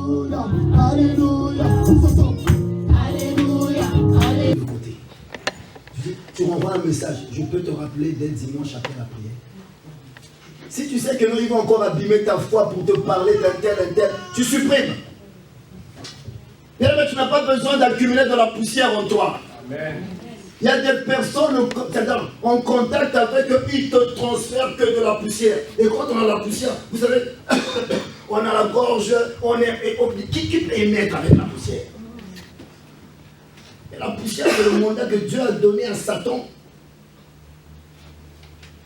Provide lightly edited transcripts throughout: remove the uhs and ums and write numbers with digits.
Alléluia, Alléluia. Alléluia, Alléluia. Tu renvoies un message, je peux te rappeler dès dimanche après la prière. Si tu sais que nous, ils vont encore abîmer ta foi pour te parler d'un tel, tu supprimes. Et là, tu n'as pas besoin d'accumuler de la poussière en toi. Amen. Il y a des personnes en contact avec eux, ils te transfèrent que de la poussière. Et quand on a la poussière, vous savez, on a la gorge, qui peut émettre avec la poussière? Et la poussière, c'est le mandat que Dieu a donné à Satan.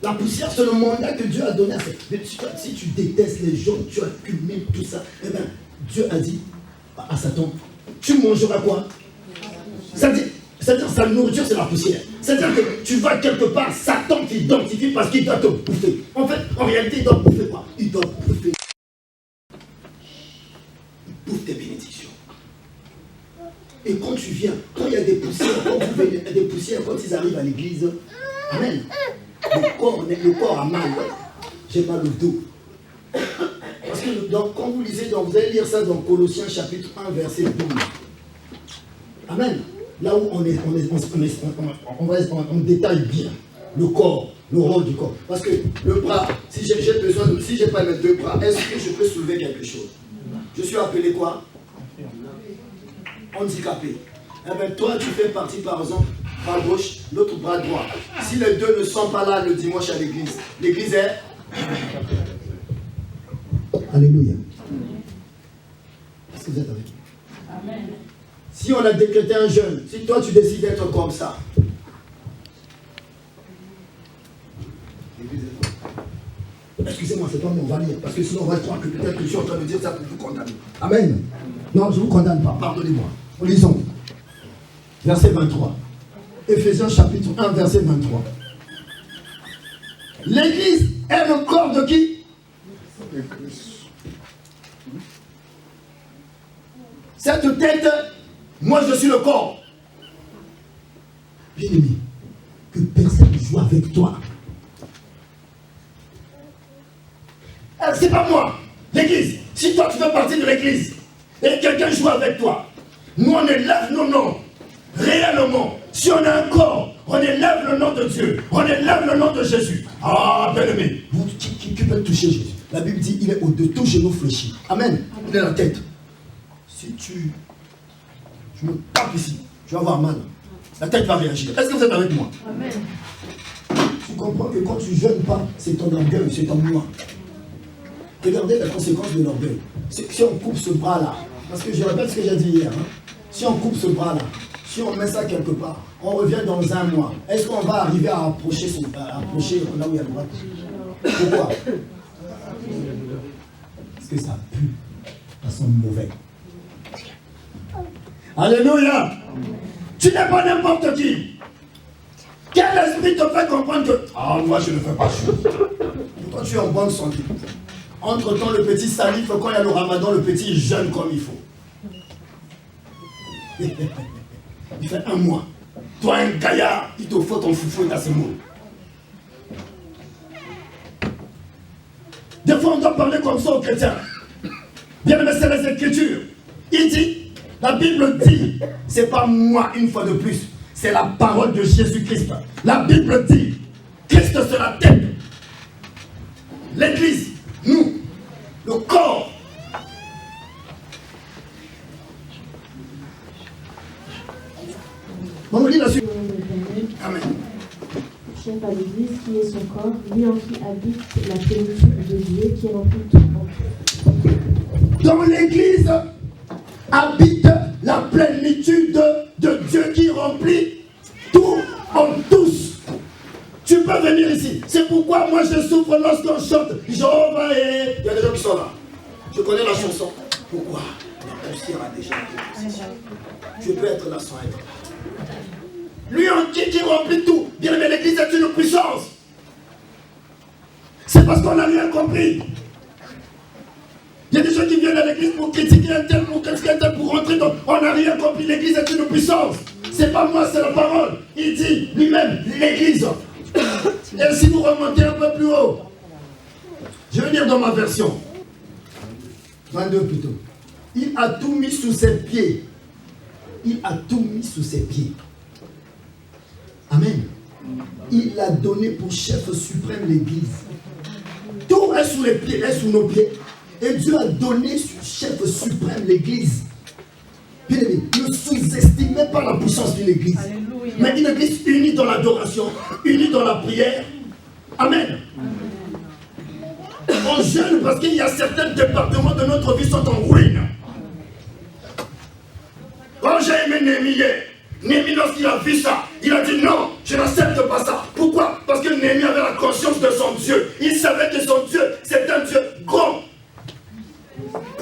La poussière, c'est le mandat que Dieu a donné à Satan. Si tu détestes les gens, tu accumules tout ça, eh bien, Dieu a dit à Satan, tu mangeras quoi? C'est-à-dire sa nourriture, c'est la poussière. C'est-à-dire que tu vas quelque part, Satan t'identifie parce qu'il doit te bouffer. En fait, en réalité, il doit bouffer quoi? Il doit bouffer. Il bouffe tes bénédictions. Et quand tu viens, quand il y a des poussières, quand vous venez, des poussières, quand ils arrivent à l'église, amen. Le corps a mal. J'ai mal au dos. Parce que quand vous lisez, vous allez lire ça dans Colossiens chapitre 1, verset 12. Amen. Là où on détaille bien le corps, le rôle du corps. Parce que le bras, si j'ai pas mes deux bras, est-ce que je peux soulever quelque chose? Je suis appelé quoi? Handicapé. Eh bien, toi, tu fais partie, par exemple, bras gauche, l'autre bras droit. Si les deux ne sont pas là le dimanche à l'église, l'église est... Alléluia. Est-ce que vous êtes avec moi? Amen. Si on a décrété un jeûne, si toi tu décides d'être comme ça, excusez-moi, c'est pas moi, on va lire, parce que sinon on va croire que peut-être que je suis en train de dire ça pour vous condamner. Amen. Non, je ne vous condamne pas, pardonnez-moi. Lisons. Verset 23. Éphésiens chapitre 1, verset 23. L'église est le corps de qui? De Christ. Cette tête, moi je suis le corps. Bien-aimé, que personne ne joue avec toi. C'est pas moi, l'église. Si toi tu fais partie de l'église et quelqu'un joue avec toi, nous on élève nos noms. Réellement, si on a un corps, on élève le nom de Dieu, on élève le nom de Jésus. Ah, bien-aimé, qui peut toucher Jésus? La Bible dit il est au-dessus de tout genou fléchi. Amen. Il est la tête. Si je me tape ici, je vais avoir mal. La tête va réagir. Est-ce que vous êtes avec moi? Amen. Tu comprends que quand tu ne jeûnes pas, c'est ton orgueil, c'est ton moi. Regardez la conséquence de l'orgueil. Si on coupe ce bras-là, parce que je répète ce que j'ai dit hier, hein, si on coupe ce bras-là, si on met ça quelque part, on revient dans un mois, est-ce qu'on va arriver à approcher là où il y a le bras? Pourquoi? Parce que ça pue, ça sent mauvais. Alléluia. Tu n'es pas n'importe qui. Quel esprit te fait comprendre que moi je ne fais pas chose. Pourtant tu es en bonne santé. Entre-temps le petit salif, quand il y a le ramadan, le petit jeûne comme il faut. Il fait un mois. Toi un gaillard, il te faut ton foufou et ta semoule. Des fois on doit parler comme ça aux chrétiens. Bien mais c'est les Écritures. Il dit, la Bible dit, c'est pas moi une fois de plus, c'est la parole de Jésus-Christ. La Bible dit, Christ c'est la tête. L'église, nous, le corps. On lit la suite. Amen. Chef à l'église qui est son corps, lui en qui habite la plénitude de Dieu qui remplit tout en tout. Dans l'église habite la plénitude de Dieu qui remplit tout en tous. Tu peux venir ici. C'est pourquoi moi je souffre lorsqu'on chante Jéhovah et... Il y a des gens qui sont là. Je connais la chanson. Pourquoi? La poussière a déjà été. Je peux être là sans être là. Lui en qui remplit tout. Bien aimé, l'église est une puissance. C'est parce qu'on n'a rien compris. Il y a des gens qui viennent à l'église pour critiquer un tel, pour critiquer un tel, pour rentrer dans... On n'a rien compris, l'église est une puissance. C'est pas moi, c'est la parole. Il dit lui-même, l'église. Et si vous remontez un peu plus haut, je vais lire dans ma version. 22 plutôt. Il a tout mis sous ses pieds. Il a tout mis sous ses pieds. Amen. Il a donné pour chef suprême l'Église. Tout est sous les pieds, est sous nos pieds. Et Dieu a donné chef suprême l'Église. Bien aimé, ne sous-estimez pas la puissance d'une Église. Alléluia. Mais une Église unie dans l'adoration, unie dans la prière. Amen. On jeûne parce qu'il y a certains départements de notre vie qui sont en ruine. Quand j'ai aimé Néhémie, Néhémie, lorsqu'il a vu ça, il a dit non, je n'accepte pas ça. Pourquoi? Parce que Néhémie avait la conscience de son Dieu. Il savait que son Dieu, c'est un Dieu grand,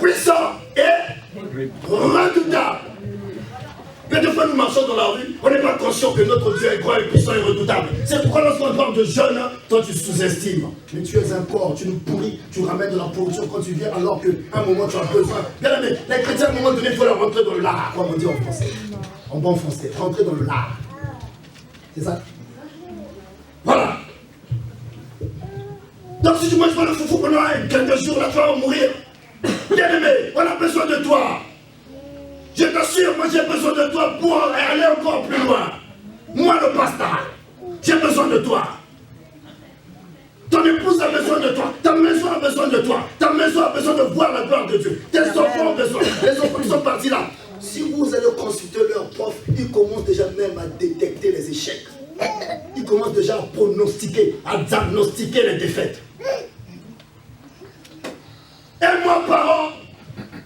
puissant et redoutable. Mais des fois nous marchons dans la rue, on n'est pas conscient que notre Dieu est grand et puissant et redoutable. C'est pourquoi lorsqu'on parle de jeûne, toi tu sous-estimes. Mais tu es un corps, tu nous pourris, tu ramènes de la pourriture quand tu viens alors qu'à un moment tu as besoin. Bien aimé, les chrétiens à un moment donné, il faut leur rentrer dans le lard, comme on dit en français. En bon français, rentrer dans le lard. C'est ça? Voilà. Donc si tu manges pas le foufou pendant quelques jours, là tu vas mourir. Bien aimé, on a besoin de toi. Je t'assure, moi j'ai besoin de toi pour aller encore plus loin. Moi le pasteur, j'ai besoin de toi. Ton épouse a besoin de toi. Ta maison a besoin de toi. Ta maison a besoin de voir la gloire de Dieu. Tes enfants ont besoin. Les enfants qui sont partis là. Si vous allez consulter leur prof, ils commencent déjà même à détecter les échecs. Ils commencent déjà à pronostiquer, à diagnostiquer les défaites. Et moi, parent,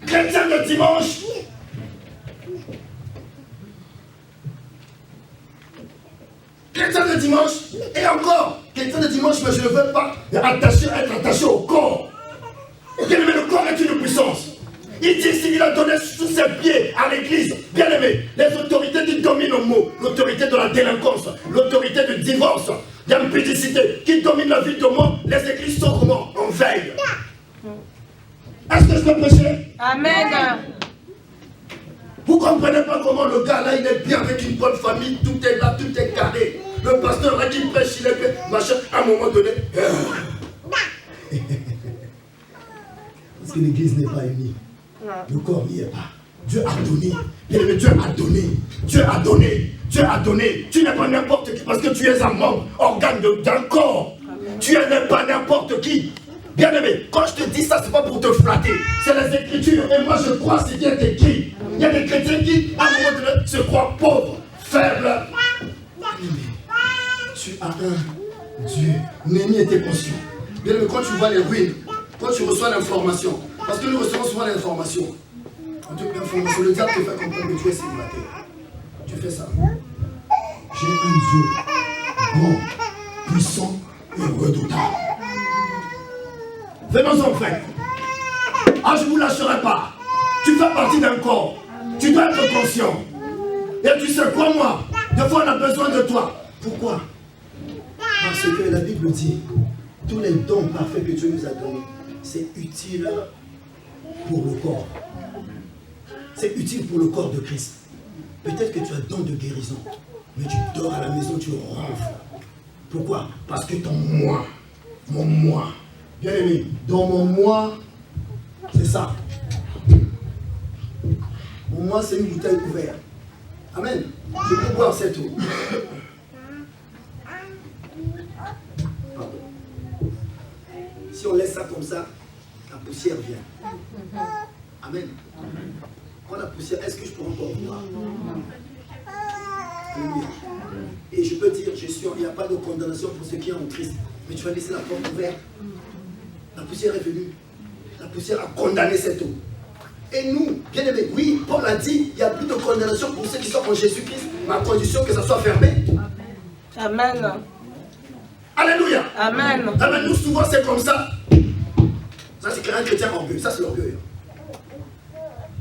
chrétien de dimanche, chrétien de dimanche, et encore, chrétien de dimanche, mais je ne veux pas être attaché au corps. Bien aimé, le corps est une puissance. Il dit ici qu'il a donné sous ses pieds à l'église. Bien aimé, les autorités qui dominent le mot, l'autorité de la délinquance, l'autorité du divorce, l'impudicité, qui domine la vie de monde, les églises sont comment? En veille. Est-ce que je peux prêcher? Amen. Vous ne comprenez pas comment le gars là, il est bien avec une bonne famille, tout est là, tout est carré. Le pasteur là qui prêche, il est bien, machin, à un moment donné. Parce que l'église n'est pas unie. Le corps n'y est pas. Dieu a donné. Bien aimé, Dieu a donné. Dieu a donné. Dieu a donné. Tu n'es pas n'importe qui parce que tu es un membre, organe d'un corps. Tu n'es pas n'importe qui. Bien aimé, quand je te dis ça, c'est pas pour te flatter. C'est les Écritures. Et moi, je crois ce qui est écrit. Il y a des chrétiens qui, à un moment donné, se croient pauvres, faibles. Tu as un Dieu. Néhémie était conscient. Bien aimé, quand tu vois les ruines, quand tu reçois l'information, parce que nous recevons souvent l'information. Le diable te fait comprendre que tu es célibataire. Tu fais ça. J'ai un Dieu grand, puissant et redoutable. Venons-en, frère. Ah, je ne vous lâcherai pas. Tu fais partie d'un corps. Tu dois être conscient. Et tu sais quoi, moi? Des fois, on a besoin de toi. Pourquoi? Parce que la Bible dit, tous les dons parfaits que Dieu nous a donnés, c'est utile pour le corps. C'est utile pour le corps de Christ. Peut-être que tu as don de guérison, mais tu dors à la maison, tu ronfles. Pourquoi? Parce que ton moi, mon moi, bien aimé, dans mon moi, c'est ça. Mon moi, c'est une bouteille ouverte. Amen. Je peux boire cette eau. Pardon. Si on laisse ça comme ça, la poussière vient. Amen. Quand la poussière, est-ce que je peux encore boire? Alléluia. Et je peux dire, il n'y a pas de condamnation pour ceux qui sont en Christ. Mais tu vas laisser la porte ouverte. La poussière est venue. La poussière a condamné cette eau. Et nous, bien aimés, oui, Paul a dit, il n'y a plus de condamnation pour ceux qui sont en Jésus-Christ, mais à condition que ça soit fermé. Amen. Alléluia. Amen. Amen. Nous, souvent, c'est comme ça. Ça, c'est un chrétien orgueilleux. Ça, c'est l'orgueil.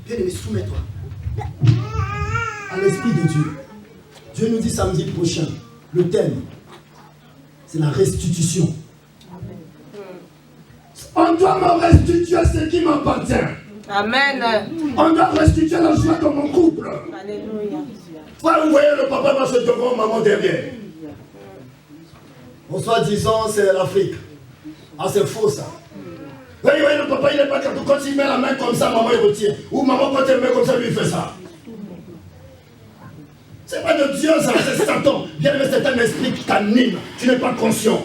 Bien aimé, soumets-toi à l'Esprit de Dieu. Dieu nous dit samedi prochain, le thème, c'est la restitution. On doit me restituer ce qui m'appartient. Amen. On doit restituer la joie dans mon couple. Alléluia. Vous voyez, le papa marche devant, maman derrière. En soi-disant, c'est l'Afrique. Ah, c'est faux ça. Oui, le papa, il n'est pas capable. Quand il met la main comme ça, maman, il retire. Ou maman, quand elle met comme ça, lui, il fait ça. C'est pas de Dieu, ça, c'est Satan. Bien aimé, c'est un esprit qui t'anime. Tu n'es pas conscient.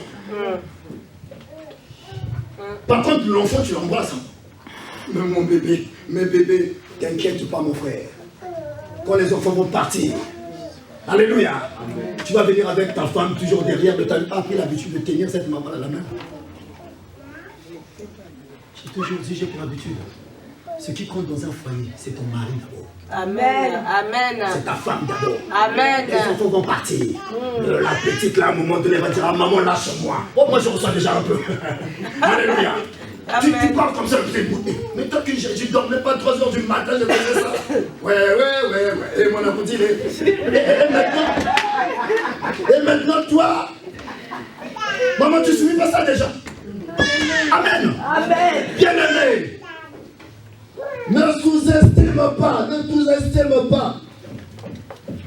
Par contre, l'enfant, tu l'embrasses. Mais mon bébé, mes bébés, t'inquiète pas, mon frère. Quand les enfants vont partir, alléluia, tu vas venir avec ta femme toujours derrière, mais tu n'as pas pris l'habitude de tenir cette maman à la main. J'ai toujours dit, j'ai pris l'habitude. Ce qui compte dans un foyer, c'est ton mari d'abord. Amen. Amen. C'est ta femme d'abord. Amen. Les enfants vont partir. La petite, là, à un moment donné, va dire, ah, maman, lâche-moi. Oh, moi, je reçois déjà un peu. Alléluia. Tu parles comme ça, mais toi, tu ne dormais pas 3 h du matin, je faisais ça. Ouais. Et mon appétit, et maintenant, toi, maman, tu ne subis pas ça déjà. Amen. Amen. Bien-aimé, ne sous-estime pas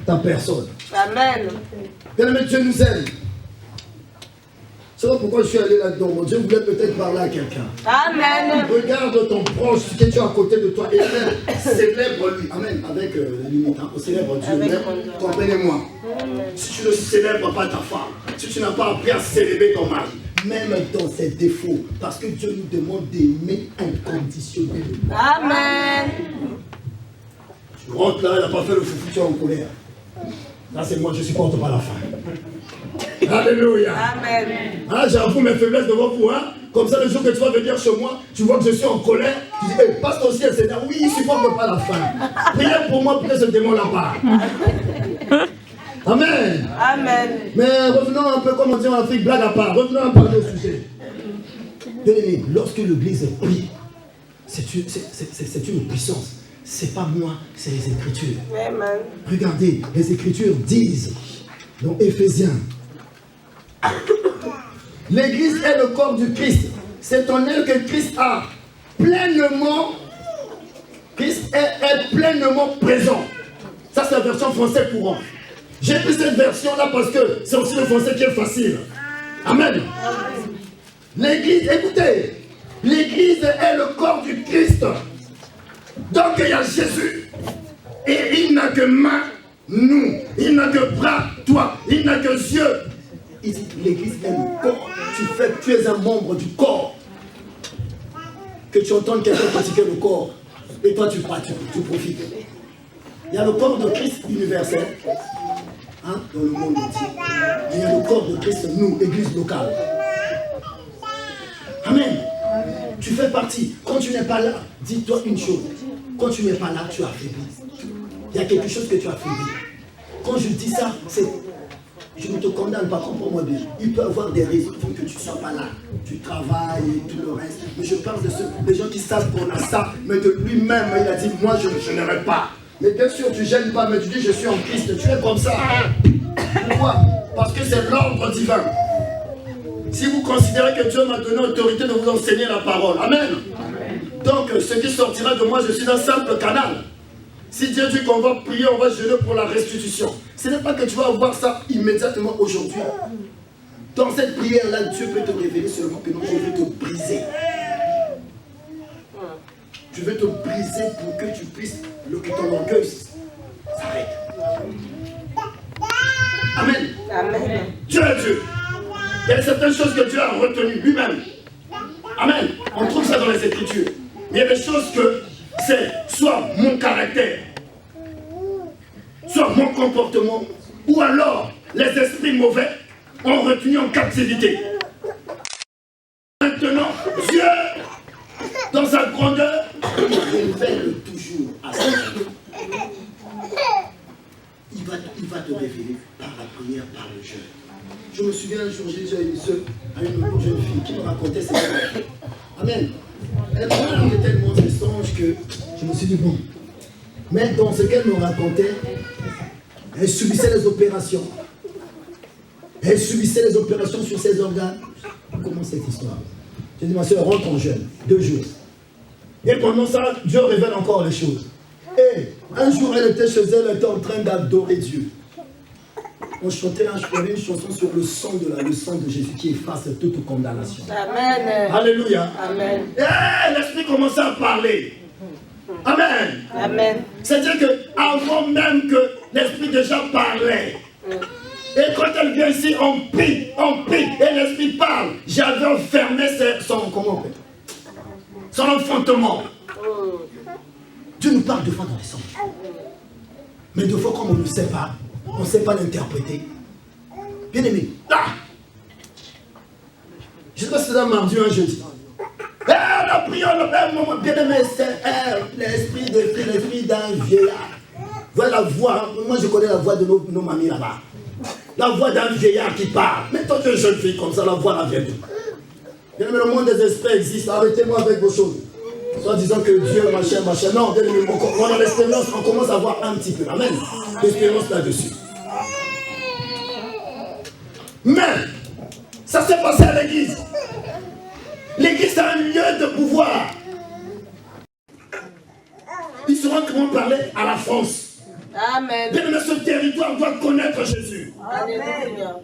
ta personne. Amen. Bien-aimé, Dieu nous aime. C'est pourquoi je suis allé là-dedans. Mon Dieu voulait peut-être parler à quelqu'un. Amen. Regarde ton proche, ce que tu as à côté de toi, et célèbre-lui. Amen. Avec les limites. On célèbre Dieu. Comprenez-moi. Si tu ne célèbres pas ta femme, si tu n'as pas appris à célébrer ton mari, même dans ses défauts, parce que Dieu nous demande d'aimer inconditionnellement. Amen. Tu rentres là, il n'a pas fait le foufou, tu es en colère. Là, c'est moi, je ne supporte pas la fin. Alléluia. Amen. Ah, j'avoue mes faiblesses devant vous. Hein? Comme ça, le jour que tu vas venir chez moi, tu vois que je suis en colère. Tu dis, hey, passe aussi à Seigneur. Oui, il ne supporte pas la fin. Priez pour moi, pour que ce démon là-bas. Amen. Amen. Mais revenons un peu, comme on dit en Afrique, blague à part. Revenons un peu au sujet. Bien-aimé, lorsque l'église prie, c'est une puissance. C'est pas moi, c'est les Écritures. Amen. Regardez, les Écritures disent dans Éphésiens, l'église est le corps du Christ. C'est en elle que Christ a pleinement, Christ est pleinement présent. Ça, c'est la version française courante. J'ai pris cette version-là parce que c'est aussi le français qui est facile. Amen. L'église, écoutez, l'église est le corps du Christ. Donc il y a Jésus. Et il n'a que main, nous. Il n'a que bras, toi. Il n'a que yeux. Il dit l'église est le corps. Tu es un membre du corps. Que tu entends quelqu'un critiquer le corps. Et toi tu profites. Il y a le corps de Christ universel. Hein, dans le monde entier. Il y a le corps de Christ, nous, église locale. Amen. Tu fais partie. Quand tu n'es pas là, dis-toi une chose. Quand tu n'es pas là, tu as faibli. Il y a quelque chose que tu as faibli. Quand je dis ça, c'est... Je ne te condamne pas, comprends-moi bien. Il peut y avoir des raisons pour que tu ne sois pas là. Tu travailles et tout le reste. Mais je parle de ceux, des gens qui savent qu'on a ça, mais de lui-même, il a dit, moi je n'aimerais pas. Mais bien sûr, tu ne gênes pas, mais tu dis, je suis en Christ, tu es comme ça. Pourquoi? Parce que c'est l'ordre divin. Si vous considérez que Dieu m'a donné l'autorité de vous enseigner la parole. Amen. Donc, ce qui sortira de moi, je suis un simple canal. Si Dieu dit qu'on va prier, on va jeûner pour la restitution. Ce n'est pas que tu vas avoir ça immédiatement aujourd'hui. Dans cette prière-là, Dieu peut te révéler seulement que non, je vais te briser. Je vais te briser pour que tu puisses, que ton orgueil s'arrête. Amen. Amen. Dieu est Dieu. Il y a certaines choses que Dieu a retenues lui-même. Amen. On trouve ça dans les Écritures. Il y a des choses que c'est soit mon caractère, soit mon comportement, ou alors les esprits mauvais ont retenu en captivité. Maintenant, Dieu, dans sa grandeur, il révèle toujours à sa il va te révéler par la prière, par le jeûne. Je me souviens un jour, j'ai déjà une soeur, une jeune fille qui me racontait ses rêves. Amen. Elle m'a raconté tellement de songes que je me suis dit, bon. Mais dans ce qu'elle me racontait, elle subissait les opérations. Elle subissait les opérations sur ses organes. Comment cette histoire? J'ai dit, ma soeur, rentre en jeûne, 2 jours. Et pendant ça, Dieu révèle encore les choses. Et un jour, elle était chez elle, elle était en train d'adorer Dieu. On chantait une chanson sur le sang de Jésus qui efface toute condamnation. Amen. Alléluia. Amen. Et l'Esprit commençait à parler. Amen. Amen. C'est-à-dire qu'avant même que l'Esprit déjà parlait, et quand elle vient ici, on prie, et l'Esprit parle. J'avais enfermé son enfantement. Dieu nous parle deux fois dans les songes. Mais deux fois, comme on ne sait pas, on ne sait pas l'interpréter. Bien aimé, là, je ne sais pas si c'est un mardi ou un jeudi. On a prié, bien aimé, c'est l'esprit d'un vieillard. Voilà la voix, moi je connais la voix de nos mamies là-bas. La voix d'un vieillard qui parle. Mais tant qu'une jeune fille comme ça, la voix la vient d'où? Bien aimé, le monde des esprits existe. Arrêtez-moi avec vos choses. Soit disant que Dieu, machin. Non, bien aimé, on a l'expérience, on commence à voir un petit peu. Amen. L'expérience là-dessus. Mais, ça s'est passé à l'église. L'église, c'est un lieu de pouvoir. Ils sauront comment parler à la France. Amen. Bien aimé, ce territoire doit connaître Jésus. Alléluia.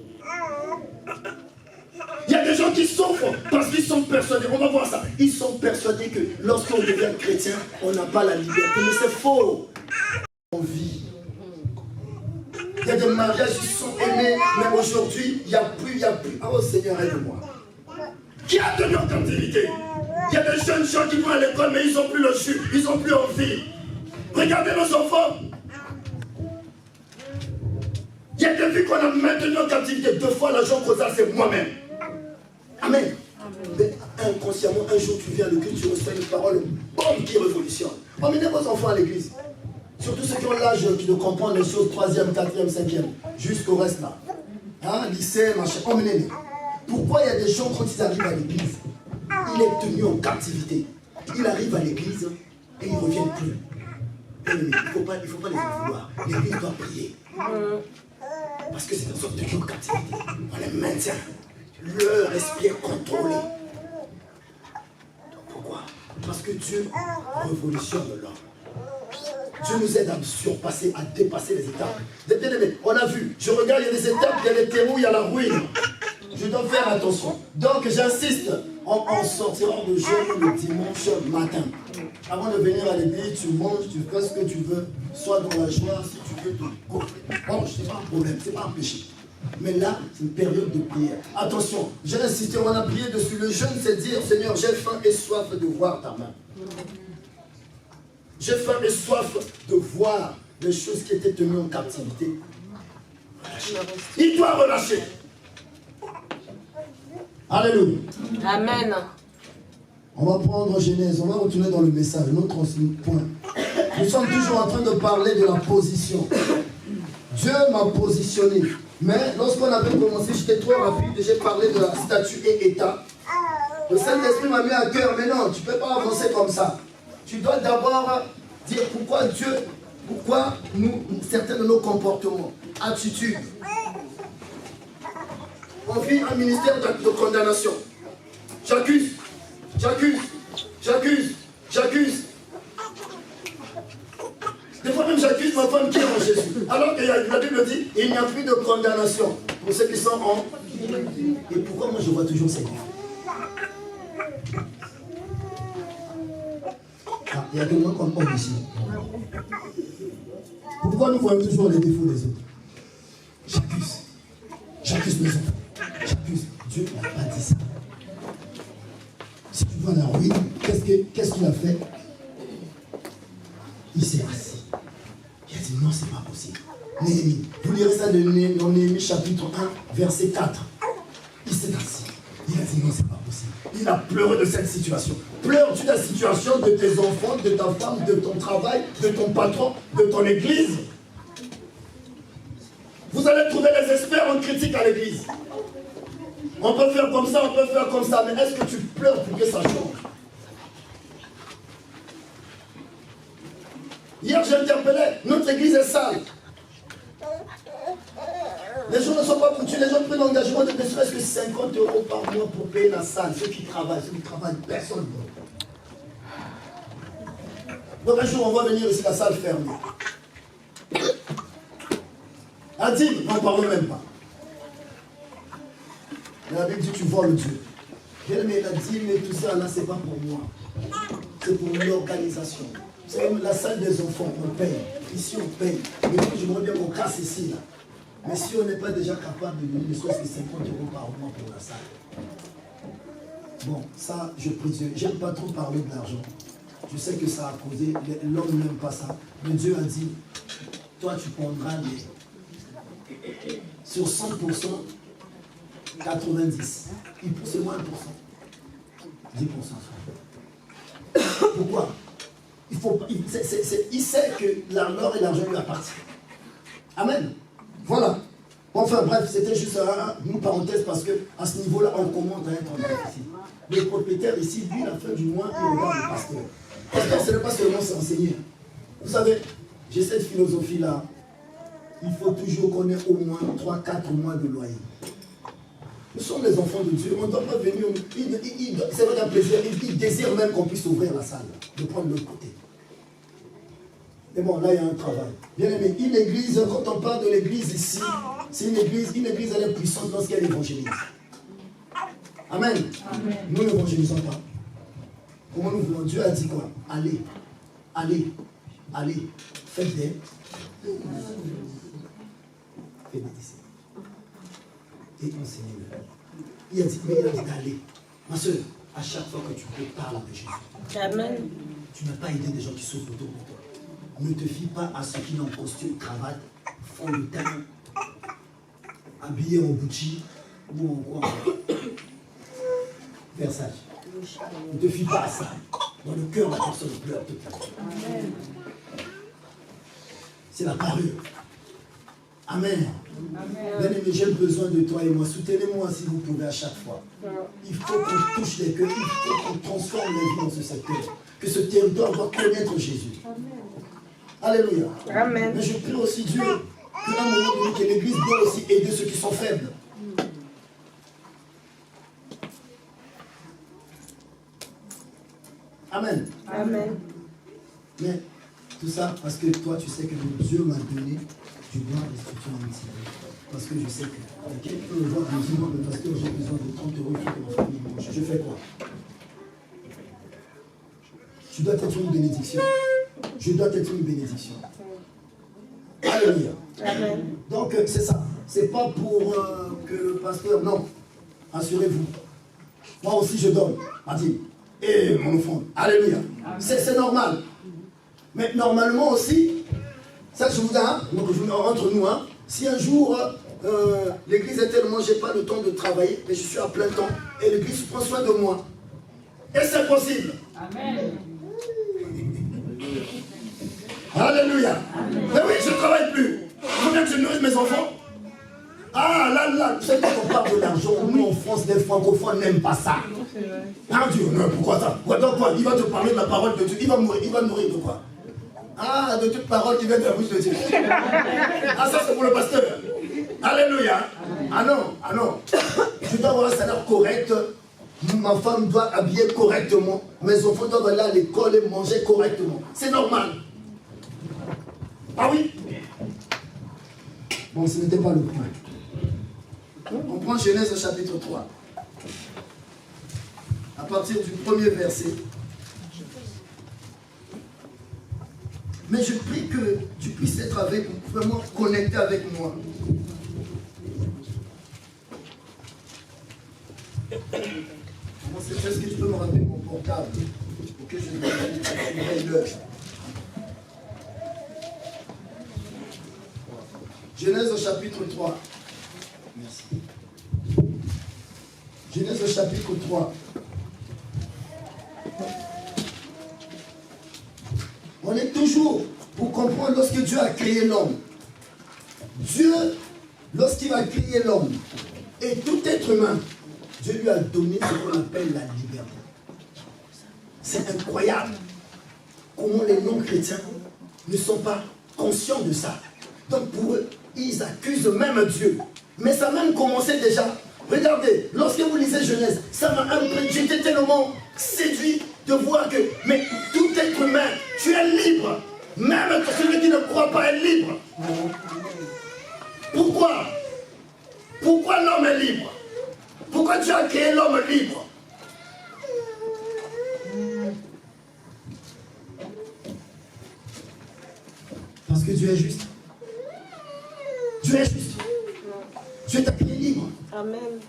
Il y a des gens qui souffrent parce qu'ils sont persuadés, on va voir ça, ils sont persuadés que lorsqu'on devient chrétien, on n'a pas la liberté. Mais c'est faux. On vit. Il y a des mariages qui sont aimés, mais aujourd'hui, il n'y a plus. Oh Seigneur, aide-moi. Qui a tenu en captivité? Il y a des jeunes gens qui vont à l'école, mais ils n'ont plus le jus, ils n'ont plus envie. Regardez nos enfants. Il y a des vies qu'on a maintenues en captivité. Deux fois, l'agent causal, c'est moi-même. Amen. Mais inconsciemment, un jour, tu viens à l'église, tu reçois une parole bonne qui révolutionne. Emmenez vos enfants à l'église. Surtout ceux qui ont l'âge qui ne comprennent les choses 3e, 4e, 5e, jusqu'au reste là. Hein, lycée, machin, emmenez-les. Pourquoi il y a des gens, quand ils arrivent à l'église, il est tenu en captivité. Il arrive à l'église et il ne revient plus. Mais il ne faut pas les en vouloir. L'église doit prier. Parce que c'est une sorte de vie en captivité. On les maintient. Leur esprit est contrôlé. Pourquoi? Parce que Dieu révolutionne l'homme. Dieu nous aide à surpasser, à dépasser les étapes. Bien aimé, on a vu, je regarde, il y a des étapes, il y a les terreaux, il y a la ruine. Je dois faire attention. Donc j'insiste, on sortira de jeûne le dimanche matin. Avant de venir à l'église, tu manges, tu fais ce que tu veux. Sois dans la joie, si tu veux, mange, c'est pas un problème, c'est pas un péché. Mais là, c'est une période de prière. Attention, j'ai insisté, on a prié dessus. Le jeûne, c'est dire, Seigneur, j'ai faim et soif de voir ta main. J'ai faim et soif de voir les choses qui étaient tenues en captivité. Il doit relâcher. Alléluia. Amen. On va prendre Genèse, on va retourner dans le message, notre point. Nous sommes toujours en train de parler de la position. Dieu m'a positionné. Mais lorsqu'on avait commencé, j'étais trop rapide, j'ai parlé de la statue et état. Le Saint-Esprit m'a mis à cœur, mais non, tu ne peux pas avancer comme ça. Tu dois d'abord dire pourquoi nous, certains de nos comportements, attitudes. On vit un ministère de condamnation. J'accuse. Des fois même j'accuse ma femme qui est en Jésus. Alors que la Bible dit, il n'y a plus de condamnation pour ceux qui sont en... Et pourquoi moi je vois toujours ces défauts? Ah, il y a que moi comme homme ici. Pourquoi nous voyons toujours les défauts des autres? J'accuse mes enfants. J'accuse. Dieu n'a pas dit ça. Si tu vois la ruine, qu'est-ce qu'il a fait? Il s'est assis. Il a dit non, c'est pas possible. Néhémie, vous lirez ça dans Néhémie chapitre 1, verset 4. Il s'est assis. Il a dit non, c'est pas possible. Il a pleuré de cette situation. Pleures-tu de la situation de tes enfants, de ta femme, de ton travail, de ton patron, de ton église? Vous allez trouver les experts en critique à l'église. On peut faire comme ça, mais est-ce que tu pleures pour que ça change? Hier, j'interpellais, notre église est sale. Les gens ne sont pas foutus, les gens prennent l'engagement de ne serait-ce que 50 € par mois pour payer la salle. Ceux qui travaillent, personne. Donc un jour, on va venir ici, la salle fermée. La dîme, n'en parlons même pas. La Bible dit tu voles Dieu. Bien aimé, la dîme et tout ça, là, c'est pas pour moi. C'est pour l'organisation. Vous savez, la salle des enfants, on paye. Ici, on paye. Mais moi, je voudrais bien qu'on casse ici, là. Mais si on n'est pas déjà capable de donner ne serait-ce que 50 € par mois pour la salle. Bon, ça, je prie Dieu. J'aime pas trop parler de l'argent. Je sais que ça a causé, l'homme n'aime pas ça. Mais Dieu a dit, toi, tu prendras les... Sur 100%, 90. Il pousse moins 1%. 10%. Pourquoi? Il sait que l'or et l'argent lui appartiennent. Amen. Voilà. Enfin bref, c'était juste une parenthèse parce que à ce niveau-là, on commence à être en déficit. Le propriétaire ici, lui, la fin du mois, il regarde le pasteur. Le pasteur, ce n'est pas seulement s'enseigner. Vous savez, j'ai cette philosophie-là. Il faut toujours qu'on ait au moins 3-4 mois de loyer. Nous sommes les enfants de Dieu. On ne doit pas venir. C'est vrai qu'un plaisir. Il désire même qu'on puisse ouvrir la salle, de prendre l'autre côté. Mais bon, là, il y a un travail. Bien aimé, une église, quand on parle de l'église ici, c'est une église, elle est puissante lorsqu'elle évangélise. Amen. Amen. Nous n'évangélisons pas. Comment nous voulons? Dieu a dit quoi? Allez, allez, allez, faites des disciples. Et enseignez-le. Il a dit d'aller. Ma soeur, à chaque fois que tu peux parler de Jésus. Amen. Tu n'as pas aidé des gens qui souffrent autour de toi. Ne te fie pas à ceux qui ont costume, cravate, font le teint, habillés en Gucci ou en quoi? Versace. Ne te fie pas à ça. Dans le cœur, la personne pleure tout à l'heure. C'est la parure. Amen. Bien aimé, j'ai besoin de toi et moi. Soutenez-moi si vous pouvez à chaque fois. Il faut qu'on touche les cœurs, il faut qu'on transforme les vies dans ce secteur. Que ce territoire doit connaître Jésus. Alléluia. Amen. Mais je prie aussi Dieu qu'à un moment donné, que l'Église doit aussi aider ceux qui sont faibles. Amen. Amen. Mais tout ça parce que toi, tu sais que Dieu m'a donné du dois restituer en entier. Parce que je sais que quelqu'un peut voir me dire, le pasteur, j'ai besoin de 30 €, il faut que ma famille mange. Je fais quoi? Tu dois être une bénédiction. Je dois être une bénédiction. Alléluia. Amen. Donc c'est ça. C'est pas pour que le pasteur, non. Assurez-vous. Moi aussi je donne. Adil. Et mon enfant. Alléluia. C'est normal. Mais normalement aussi, ça je vous dis, hein, donc entre nous, hein, si un jour l'église est tellement, j'ai pas le temps de travailler, mais je suis à plein temps, et l'église prend soin de moi. Et c'est possible. Amen. Alléluia. Mais oui, je ne travaille plus. Il faut bien que je nourrisse mes enfants. Ah là, tu sais, quand on parle de l'argent, nous en France, les francophones n'aiment pas ça. Ah Dieu, non, pourquoi ça? Donc quoi? Il va te parler de la parole de Dieu. Il va nourrir de quoi? Ah, de toute parole qui vient de la bouche de Dieu. Ah, ça c'est pour le pasteur. Alléluia. Ah non. Je dois avoir un salaire correct. Ma femme doit habiller correctement. Mes enfants doivent aller à l'école et manger correctement. C'est normal. Ah oui? Bon, ce n'était pas le point. On prend Genèse chapitre 3. À partir du premier verset. Mais je prie que tu puisses être avec, vraiment connecté avec moi. Est-ce que tu peux me rappeler mon portable pour que je me l'heure? Genèse chapitre 3. Merci. Genèse chapitre 3. On est toujours pour comprendre lorsque Dieu a créé l'homme. Dieu, lorsqu'il a créé l'homme et tout être humain, Dieu lui a donné ce qu'on appelle la liberté. C'est incroyable comment les non-chrétiens ne sont pas conscients de ça. Donc pour eux, ils accusent même Dieu. Mais ça a même commencé déjà. Regardez, lorsque vous lisez Genèse, ça m'a impressionné. J'étais tellement séduit de voir que, mais tout être humain, tu es libre. Même celui qui ne croit pas est libre. Pourquoi? Pourquoi l'homme est libre? Pourquoi Dieu a créé l'homme libre? Parce que Dieu est juste. Dieu est juste. Dieu t'a créé libre. Amen.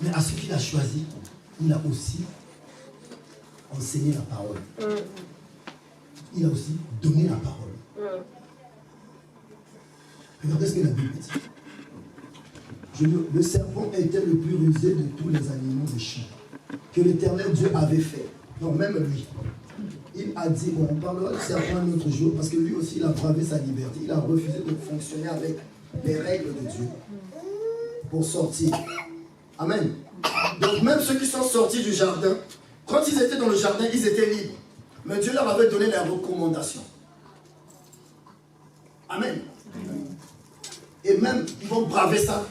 Mais à ceux qu'il a choisi, il a aussi enseigné la parole. Il a aussi donné la parole. Regardez ce que la Bible dit. Le serpent était le plus rusé de tous les animaux des champs que l'Éternel Dieu avait fait. Donc même lui, il a dit, bon, on parlera du serpent un autre jour, parce que lui aussi, il a bravé sa liberté. Il a refusé de fonctionner avec les règles de Dieu pour sortir. Amen. Donc même ceux qui sont sortis du jardin, quand ils étaient dans le jardin, ils étaient libres. Mais Dieu leur avait donné les recommandations. Amen. Et même, ils vont braver ça.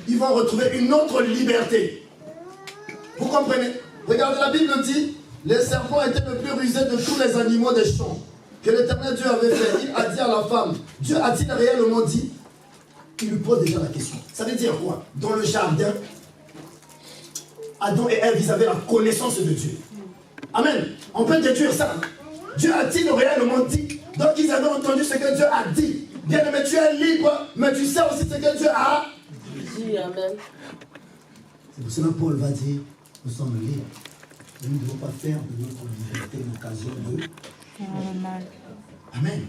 Ils vont retrouver une autre liberté. Vous comprenez? Regardez, la Bible dit, les serpents étaient le plus rusé de tous les animaux des champs que l'Éternel Dieu avait fait. Il a dit à la femme, Dieu a-t-il réellement dit? Il lui pose déjà la question. Ça veut dire quoi? Dans le jardin, Adam et Ève, ils avaient la connaissance de Dieu. Amen. On peut déduire ça. Dieu a-t-il réellement dit? Donc ils avaient entendu ce que Dieu a dit. Bien aimé, tu es libre, mais tu sais aussi ce que Dieu a dit. Amen. C'est pour cela que Paul va dire, nous sommes libres. Nous ne devons pas faire de notre liberté une occasion de... Amen.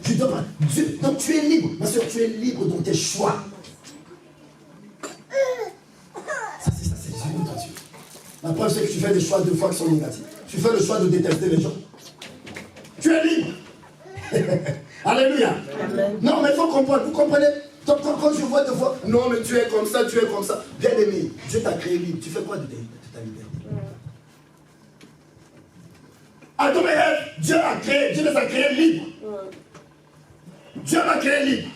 Tu dois pas... Dieu, donc tu es libre. Ma soeur, tu es libre dans tes choix. Ça, c'est Dieu, ton Dieu. La preuve, c'est que tu fais des choix 2 fois qui sont négatifs. Tu fais le choix de détester les gens. Tu es libre. Alléluia. Amen. Non, mais il faut comprendre. Vous comprenez? Donc, quand je vois 2 fois, non, mais tu es comme ça, tu es comme ça. Bien aimé, Dieu t'a créé libre. Tu fais quoi de ta liberté? Adam et Ève, Dieu les a créés libres. Dieu m'a créé libre.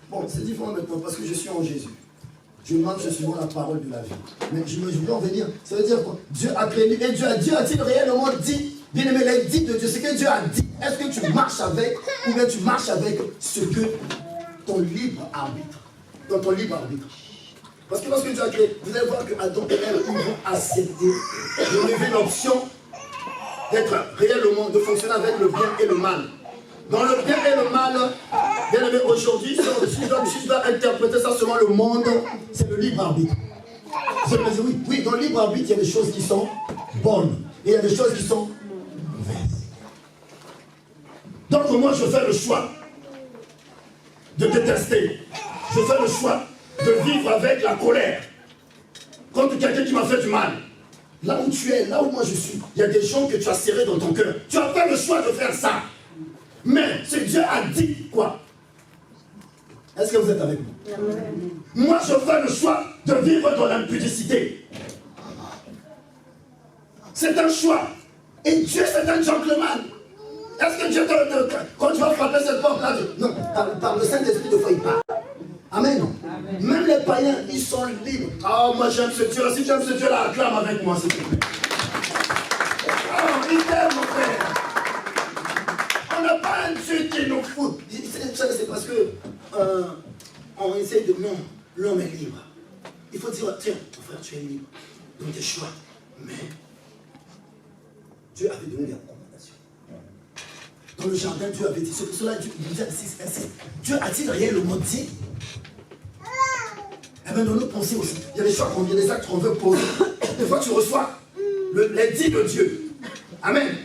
Bon, c'est différent maintenant parce que je suis en Jésus. Je marche suivant la parole de la vie. Mais je veux en venir. Ça veut dire quoi? Dieu a créé libre. Et Dieu a-t-il réellement dit? Bien aimé, les dits de Dieu, ce que Dieu a dit, est-ce que tu marches avec, ou bien tu marches avec ce que ton libre arbitre, dans ton libre arbitre? Parce que lorsque Dieu a créé, vous allez voir que Adam et Ève, ils vont accepter de lever l'option d'être réellement, de fonctionner avec le bien et le mal. Dans le bien et le mal, bien aimé, aujourd'hui, si je dois interpréter ça selon le monde, c'est le libre arbitre. Je me dis oui, dans le libre arbitre, il y a des choses qui sont bonnes, et il y a des choses qui sont mauvaises. Donc moi, je fais le choix de détester. Je fais le choix de vivre avec la colère contre quelqu'un qui m'a fait du mal. Là où tu es, là où moi je suis, il y a des gens que tu as serrés dans ton cœur. Tu as fait le choix de faire ça. Mais ce Dieu a dit quoi? Est-ce que vous êtes avec moi? Moi, je fais le choix de vivre dans l'impudicité. C'est un choix. Et Dieu, c'est un gentleman. Est-ce que Dieu, quand tu vas frapper cette porte-là, non, par le Saint-Esprit, de fois, il parle. Amen. Amen. Même les païens, ils sont libres. Ah, moi j'aime ce Dieu-là. Si tu aimes ce Dieu-là, acclame avec moi, s'il te plaît. Ah, il t'aime, mon frère. On n'a pas un Dieu qui nous fout. C'est parce que on essaie de... Non, l'homme est libre. Il faut dire, tiens, mon frère, tu es libre dans tes choix. Mais Dieu avait donné des recommandations. Dans le jardin, Dieu avait dit, c'est pour cela Dieu a-t-il réellement dit? Eh bien, dans nos pensées aussi, il y a des choix qu'on vient, des actes qu'on veut poser. Des fois, tu reçois les dits de Dieu. Amen.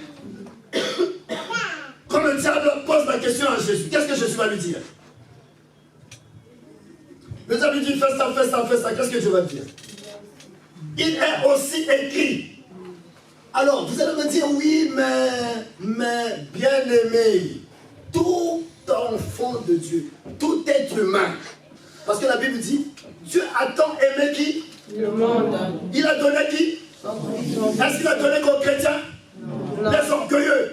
Quand le diable pose la question à Jésus, qu'est-ce que Jésus va lui dire? Le diable lui dit, fais ça, fais ça, fais ça. Qu'est-ce que Dieu va dire? Il est aussi écrit. Alors, vous allez me dire, oui, mais bien aimé, tout enfant de Dieu, tout être humain, parce que la Bible dit, Dieu a tant aimé qui? Le monde. Il a donné qui? Est-ce qu'il a donné qu'aux chrétiens? Non. Les orgueilleux.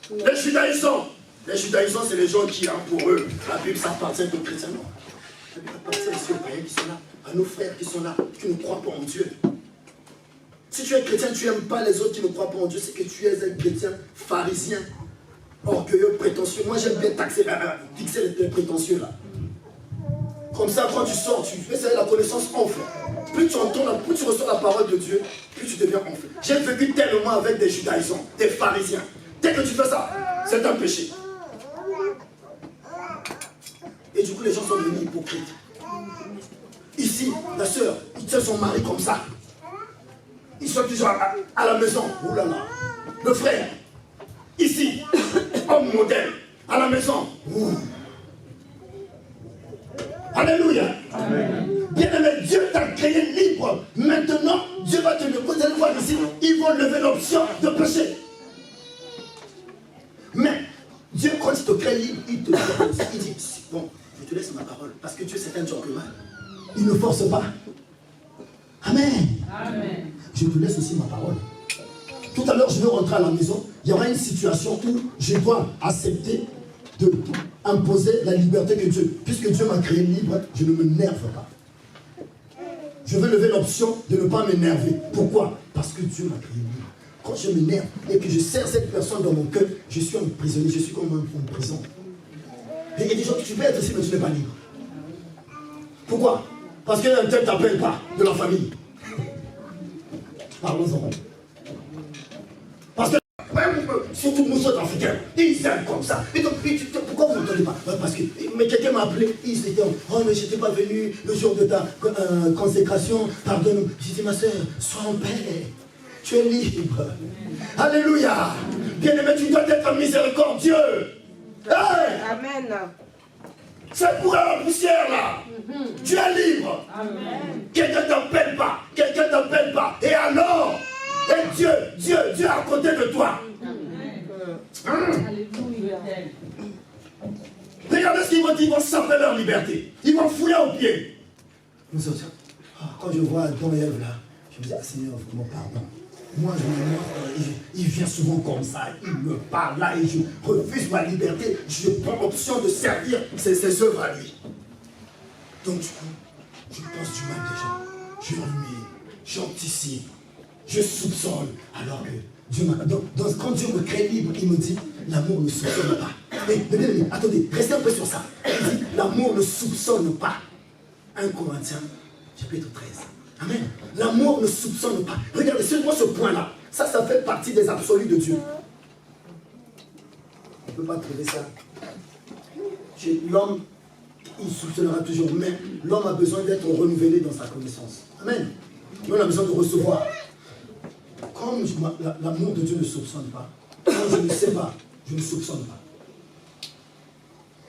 Non. Les judaïsants. Les judaïsants, c'est les gens qui ont pour eux. La Bible, ça appartient aux chrétiens. Non. La Bible appartient aussi aux païens qui sont là, à nos frères qui sont là, qui ne croient pas en Dieu. Si tu es chrétien, tu n'aimes pas les autres qui ne croient pas en Dieu, c'est que tu es un chrétien pharisien. orgueilleux, prétentieux. Moi, j'aime bien fixer les prétentieux là. Comme ça, quand tu sors, tu fais ça, la connaissance enfle. Plus tu entends, plus tu reçois la parole de Dieu, plus tu deviens enflé. J'ai vécu tellement avec des judaïsants, des pharisiens. Dès que tu fais ça, c'est un péché. Et du coup, les gens sont devenus hypocrites. Ici, la sœur, il tient son mari comme ça. Ils sont toujours à la maison. Ouh là là. Le frère, ici, homme modèle, à la maison. Ouh. Alléluia. Bien-aimé, Dieu t'a créé libre. Maintenant, Dieu va te lever. Vous allez voir ici, ils vont lever l'option de péché. Mais Dieu, quand il te crée libre, il te force. Il dit, bon, je te laisse ma parole. Parce que Dieu, c'est un gentleman. Il ne force pas. Amen. Amen. Je te laisse aussi ma parole. Tout à l'heure, je vais rentrer à la maison. Il y aura une situation où je dois accepter de imposer la liberté que Dieu. Puisque Dieu m'a créé libre, je ne m'énerve pas. Je vais lever l'option de ne pas m'énerver. Pourquoi? Parce que Dieu m'a créé libre. Quand je m'énerve et que je serre cette personne dans mon cœur, je suis un prisonnier, je suis comme un enfant de prison. Et il y a des gens que tu peux être ici, mais tu n'es pas libre. Pourquoi? Parce qu'un tel ne t'appelle pas de la famille. Parlons-en. Parce que, surtout nous autres Africains, ils aiment comme ça. Et donc, pourquoi vous n'entendez pas? Parce que, mais quelqu'un m'a appelé, il s'était dit, oh mais je n'étais pas venu le jour de ta consécration, pardonne. J'ai dit, ma soeur, sois en paix. Tu es libre. Alléluia. Bien-aimé, tu dois être miséricordieux. Hey! Amen. C'est pour la poussière là. Tu es libre. Amen. Quelqu'un ne t'appelle pas. Quelqu'un ne t'appelle pas. Et alors? Et Dieu est à côté de toi. Alléluia. Regardez ce qu'ils vont dire. Ils vont s'appeler leur liberté. Ils vont fouiller aux pieds. Quand je vois Don Ève là, je me dis, ah Seigneur, vraiment pardon. Moi, il vient souvent comme ça, il me parle là et je refuse ma liberté. Je prends l'option de servir ses œuvres à lui. Donc du coup, je pense du mal des gens. Je rumine, j'anticipe, je soupçonne. Alors que Dieu m'a... quand Dieu me crée libre, il me dit, l'amour ne soupçonne pas. Mais attendez, restez un peu sur ça. Il dit, l'amour ne soupçonne pas. 1 Corinthiens, chapitre 13. Amen. L'amour ne soupçonne pas. Regardez, moi ce point-là. Ça fait partie des absolus de Dieu. On ne peut pas trouver ça. L'homme, il soupçonnera toujours. Mais l'homme a besoin d'être renouvelé dans sa connaissance. Amen. Et on a besoin de recevoir. Comme l'amour de Dieu ne soupçonne pas, quand je ne sais pas, je ne soupçonne pas.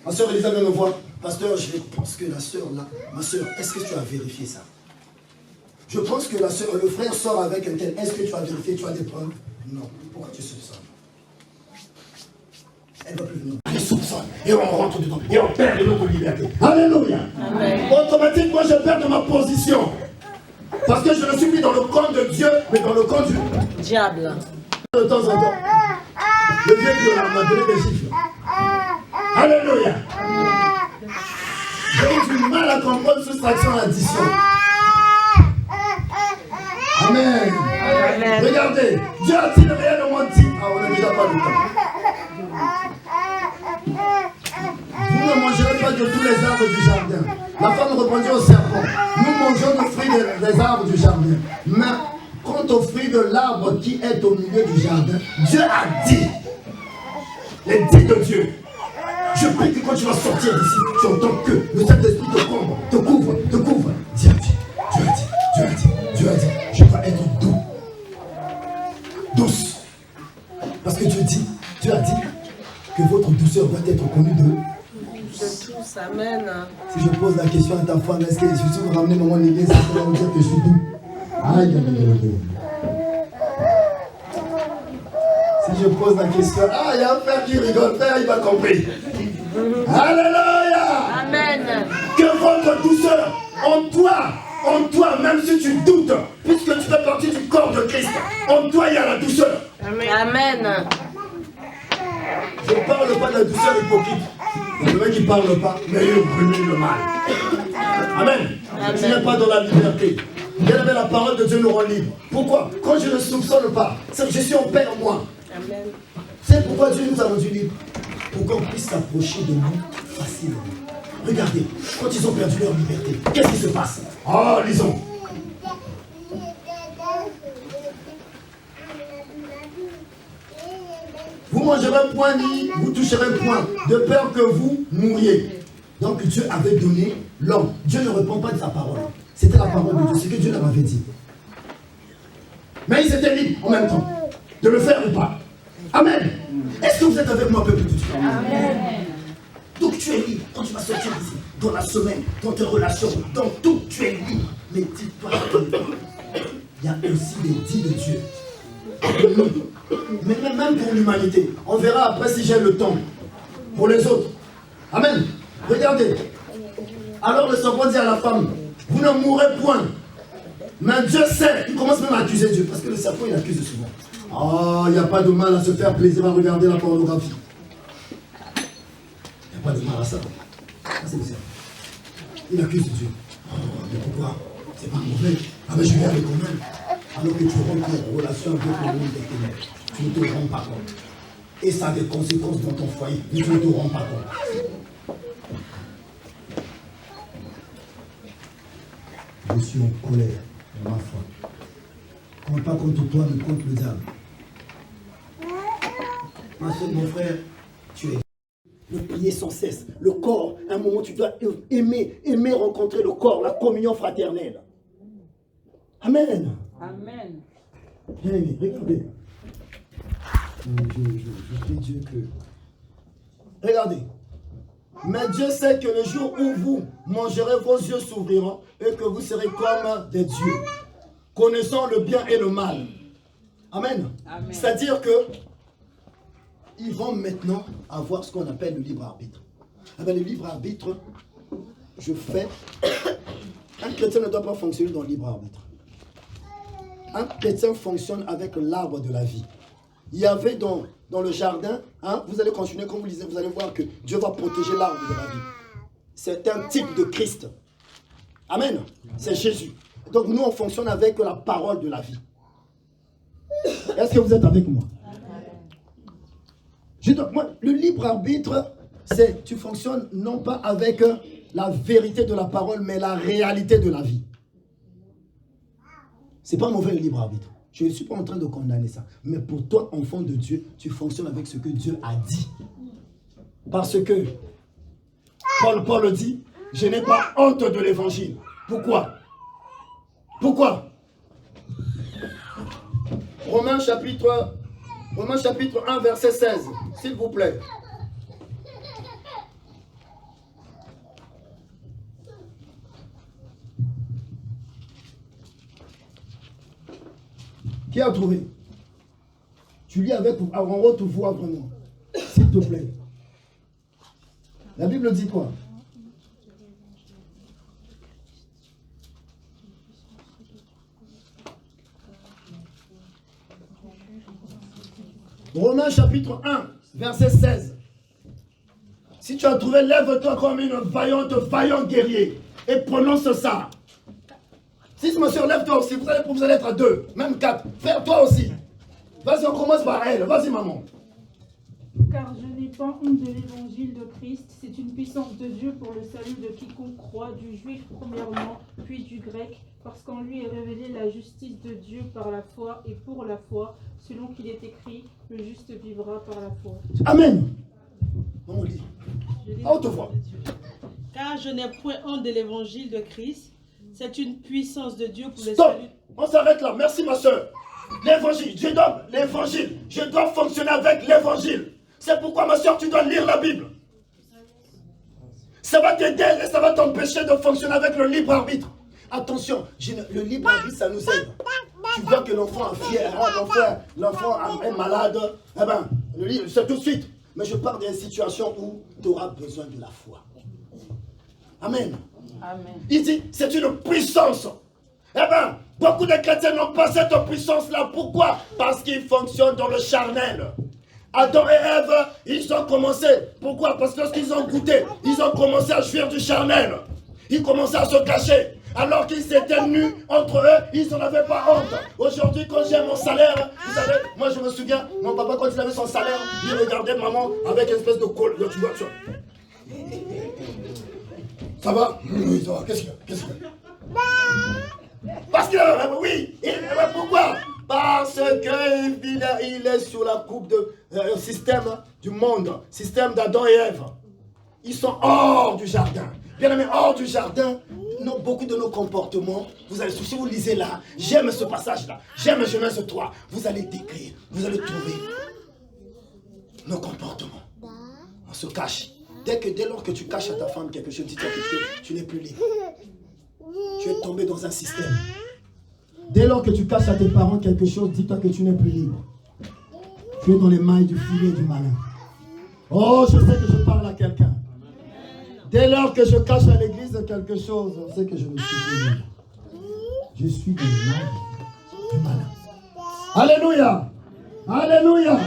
Ma soeur Elisabeth me voit. Pasteur, je pense que la soeur là, ma soeur, est-ce que tu as vérifié ça? Je pense que le frère sort avec un tel. Est-ce que tu as vérifié, tu as des preuves? Non. Pourquoi tu soupçonnes? Elle ne va plus venir. Elle soupçonne. Et on rentre dedans. Et on perd de notre liberté. Alléluia. Amen. Automatiquement, je perds de ma position. Parce que je ne suis plus dans le camp de Dieu, mais dans le camp du diable. De temps en temps. Le vieux Dieu m'a donné des chiffres. Alléluia. J'ai eu du mal à comprendre soustraction et addition. Amen. Amen. Regardez, Dieu a-t-il réellement dit? Ah, on n'a déjà pas le temps. Vous ne mangerez pas de tous les arbres du jardin. La femme répondit au serpent, nous mangeons le fruit des arbres du jardin. Mais quant au fruit de l'arbre qui est au milieu du jardin, Dieu a dit. Les dits de Dieu. Je prie que quand tu vas sortir d'ici, tu entends que le Saint-Esprit te couvre. Dieu a dit. Je dois être doux. Douce. Parce que Dieu a dit que votre douceur doit être connue de tous. Amen. Si je pose la question à ta femme, est-ce que je suis ramené dans mon église, ça va me dire que je suis doux? Aïe. Si je pose la question, il y a un père qui rigole, père, il m'a compris. Alléluia. Amen. Que votre douceur en toi, même si tu doutes, puisque tu fais partie du corps de Christ, en toi il y a la douceur. Amen. Je ne parle pas de la douceur hypocrite. Le mec qui ne parle pas, mais il brûle le mal. Amen. Tu n'es pas dans la liberté. Bien aimé, la parole de Dieu nous rend libre. Pourquoi? Quand je ne soupçonne pas, je suis en paix en moi. Amen. C'est pourquoi Dieu nous a rendus libres. Pour qu'on puisse s'approcher de nous facilement. Regardez, quand ils ont perdu leur liberté, qu'est-ce qui se passe? Oh, lisons. Vous mangerez point ni vous toucherez point, de peur que vous mouriez. Donc Dieu avait donné l'homme. Dieu ne répond pas de sa parole. C'était la parole de Dieu, ce que Dieu leur avait dit. Mais ils étaient libres en même temps de le faire ou pas. Amen. Est-ce que vous êtes avec moi, peuple de Dieu? Amen. Donc tu es libre quand tu vas sortir d'ici, dans la semaine, dans tes relations, dans tout, tu es libre. Mais dis-toi qu'il y a aussi des dits de Dieu. Mais même pour l'humanité, on verra après si j'ai le temps. Pour les autres. Amen. Regardez. Alors le serpent dit à la femme, vous ne mourrez point. Mais Dieu sait, il commence même à accuser Dieu. Parce que le serpent, il accuse souvent. Oh, il n'y a pas de mal à se faire plaisir à regarder la pornographie. Il n'y a pas de mal à ça. Ça, c'est le serpent. Il accuse Dieu. Oh, mais pourquoi? C'est pas mauvais. Ah, mais je vais aller quand même. Alors que tu rentres en relation avec le monde des ténèbres. Tu ne te rends pas compte. Et ça a des conséquences dans ton foyer. Mais tu ne te rends pas compte. Je suis en colère, ma foi. Compte pas contre toi, mais contre le diable. Ma soeur, mon frère, tu es le prier sans cesse. Le corps, à un moment, tu dois aimer rencontrer le corps, la communion fraternelle. Amen. Amen. Bien aimé, regardez. Je prie Dieu que... Regardez. Mais Dieu sait que le jour où vous mangerez, vos yeux s'ouvriront et que vous serez comme des dieux, connaissant le bien et le mal. Amen. Amen. C'est-à-dire que ils vont maintenant avoir ce qu'on appelle le libre arbitre. Eh bien, le libre arbitre, je fais... Un chrétien ne doit pas fonctionner dans le libre arbitre. Un chrétien fonctionne avec l'arbre de la vie. Il y avait dans le jardin, hein, vous allez continuer, comme vous lisez, vous allez voir que Dieu va protéger l'arbre de la vie. C'est un type de Christ. Amen. C'est Jésus. Donc nous, on fonctionne avec la parole de la vie. Est-ce que vous êtes avec moi? Moi, le libre arbitre, c'est tu fonctionnes non pas avec la vérité de la parole, mais la réalité de la vie. C'est pas mauvais le libre arbitre. Je ne suis pas en train de condamner ça. Mais pour toi, enfant de Dieu, tu fonctionnes avec ce que Dieu a dit. Parce que Paul dit, je n'ai pas honte de l'évangile. Pourquoi? Pourquoi? Romains chapitre 1, verset 16. S'il vous plaît. Qui a trouvé? Tu lis avec en haute voix vraiment. S'il te plaît. La Bible dit quoi? Romains chapitre 1, verset 16. Si tu as trouvé, lève-toi comme une vaillant guerrier et prononce ça. Si ma soeur, lève-toi aussi, vous allez être à 2, même 4. Frère, toi aussi. Vas-y, on commence par elle. Vas-y, maman. Car je n'ai pas honte de l'évangile de Christ. C'est une puissance de Dieu pour le salut de quiconque croit, du juif premièrement, puis du grec, parce qu'en lui est révélée la justice de Dieu par la foi et pour la foi, selon qu'il est écrit, le juste vivra par la foi. Amen. On lit. À haute voix. Car je n'ai point honte de l'évangile de Christ. C'est une puissance de Dieu pour le Stop. salut. On s'arrête là. Merci, ma soeur. L'évangile. Je dois fonctionner avec l'évangile. C'est pourquoi, ma soeur, tu dois lire la Bible. Ça va t'aider et ça va t'empêcher de fonctionner avec le libre arbitre. Attention, le libre arbitre, ça nous aide. Tu vois que l'enfant est fier, l'enfant est malade. Eh bien, le livre, c'est tout de suite. Mais je parle d'une situation où tu auras besoin de la foi. Amen. Amen. Il dit, c'est une puissance. Eh bien, beaucoup de chrétiens n'ont pas cette puissance-là. Pourquoi? Parce qu'ils fonctionnent dans le charnel. Adam et Ève, ils ont commencé. Pourquoi? Parce que lorsqu'ils ont goûté, ils ont commencé à jouir du charnel. Ils commençaient à se cacher. alors qu'ils s'étaient nus entre eux, ils n'en avaient pas honte. Aujourd'hui, quand j'ai mon salaire, vous savez, moi je me souviens, mon papa, quand il avait son salaire, il regardait maman avec une espèce de col. Tu vois. Ça va? Oui, ça va. Qu'est-ce qu'il y a? Parce que, oui, pourquoi? Parce qu'il est sous la coupe du système du monde, système d'Adam et Ève. Ils sont hors du jardin. Bien aimé, hors du jardin, beaucoup de nos comportements, vous allez, si vous lisez là, j'aime ce passage-là, j'aime Genèse 3, vous allez décrire, vous allez trouver nos comportements. On se cache. Dès lors que tu caches à ta femme quelque chose, dis-toi que tu n'es plus libre. Tu es tombé dans un système. Dès lors que tu caches à tes parents quelque chose, dis-toi que tu n'es plus libre. Tu es dans les mailles du filet du malin. Oh, je sais que je parle à quelqu'un. Dès lors que je cache à l'église quelque chose, on sait que je ne suis plus libre. Je suis dans les mailles du malin. Alléluia! Alléluia!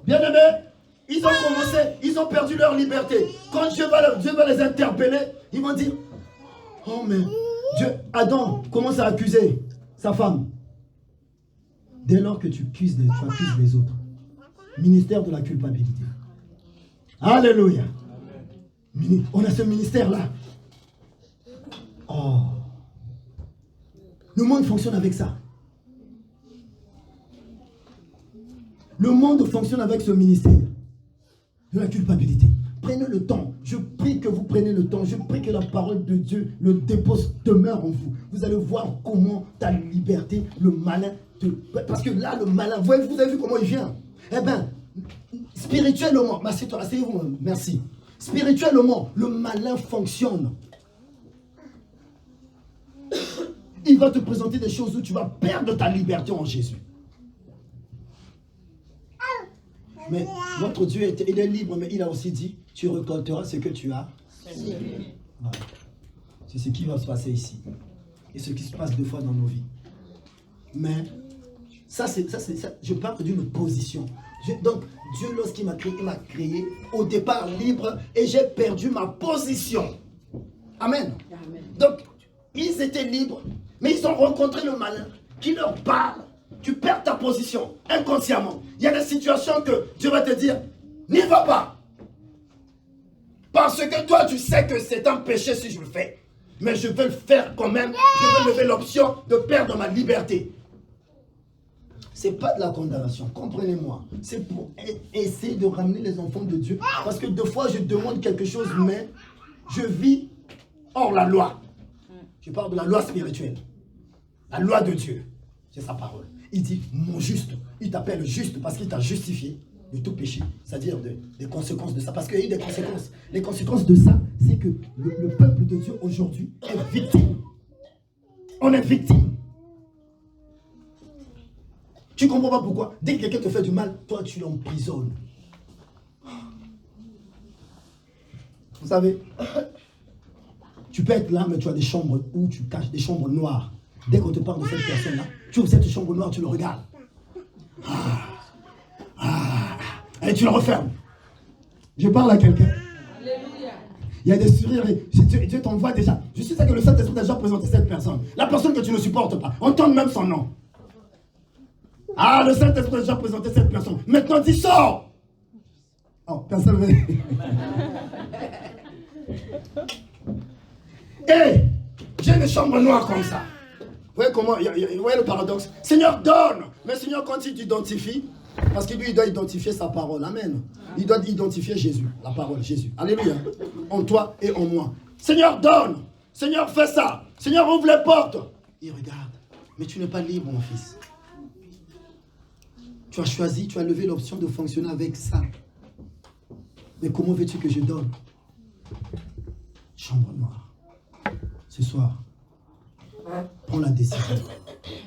Bien-aimés, ils ont commencé, ils ont perdu leur liberté. Quand Dieu va les interpeller, ils vont dire, oh mais Adam commence à accuser sa femme. Dès lors que tu accuses les autres. Ministère de la culpabilité. Alléluia. On a ce ministère-là. Oh. Le monde fonctionne avec ça. Le monde fonctionne avec ce ministère de la culpabilité. Prenez le temps. Je prie que vous preniez le temps. Je prie que la parole de Dieu le dépose, demeure en vous. Vous allez voir comment ta liberté, le malin, parce que là, le malin, vous avez vu comment il vient. Eh bien, spirituellement, asseyez-vous, merci. Spirituellement, le malin fonctionne. Il va te présenter des choses où tu vas perdre ta liberté en Jésus. Mais notre Dieu, il est libre, mais il a aussi dit, tu récolteras ce que tu as. Voilà. C'est ce qui va se passer ici. Et ce qui se passe deux fois dans nos vies. Mais, ça, je parle d'une position. Donc, Dieu, lorsqu'il m'a créé, il m'a créé au départ libre et j'ai perdu ma position. Amen. Amen. Donc, ils étaient libres, mais ils ont rencontré le malin qui leur parle. Tu perds ta position inconsciemment. Il y a des situations que Dieu va te dire, n'y va pas. Parce que toi, tu sais que c'est un péché si je le fais. Mais je vais le faire quand même. Je vais lever l'option de perdre ma liberté. Ce n'est pas de la condamnation, comprenez-moi. C'est pour essayer de ramener les enfants de Dieu. Parce que deux fois, je demande quelque chose, mais je vis hors la loi. Je parle de la loi spirituelle. La loi de Dieu. C'est sa parole. Il dit, mon juste. Il t'appelle juste parce qu'il t'a justifié de tout péché. C'est-à-dire des conséquences de ça. Parce qu'il y a eu des conséquences. Les conséquences de ça, c'est que le peuple de Dieu aujourd'hui est victime. On est victime. Tu ne comprends pas pourquoi. Dès que quelqu'un te fait du mal, toi tu l'emprisonnes. Vous savez, tu peux être là, mais tu as des chambres où tu caches, des chambres noires. Dès qu'on te parle de cette personne-là, tu ouvres cette chambre noire, tu le regardes. Et tu le refermes. Je parle à quelqu'un. Il y a des sourires et Dieu t'envoie déjà. Je suis sûr que le Saint-Esprit a déjà présenté cette personne. La personne que tu ne supportes pas. Entends même son nom. Ah, le Saint-Esprit a déjà présenté cette personne. Maintenant, dis sors. Oh, personne ne veut. Hé, j'ai une chambre noire comme ça. Vous voyez comment, vous voyez le paradoxe. Seigneur, donne. Mais Seigneur, quand il t'identifie, parce que lui, il doit identifier sa parole. Amen. Il doit identifier Jésus, la parole, Jésus. Alléluia. En toi et en moi. Seigneur, donne. Seigneur, fais ça. Seigneur, ouvre les portes. Il regarde. Mais tu n'es pas libre, mon fils. Tu as choisi, tu as levé l'option de fonctionner avec ça. Mais comment veux-tu que je donne? Chambre noire. Ce soir, prends la décision.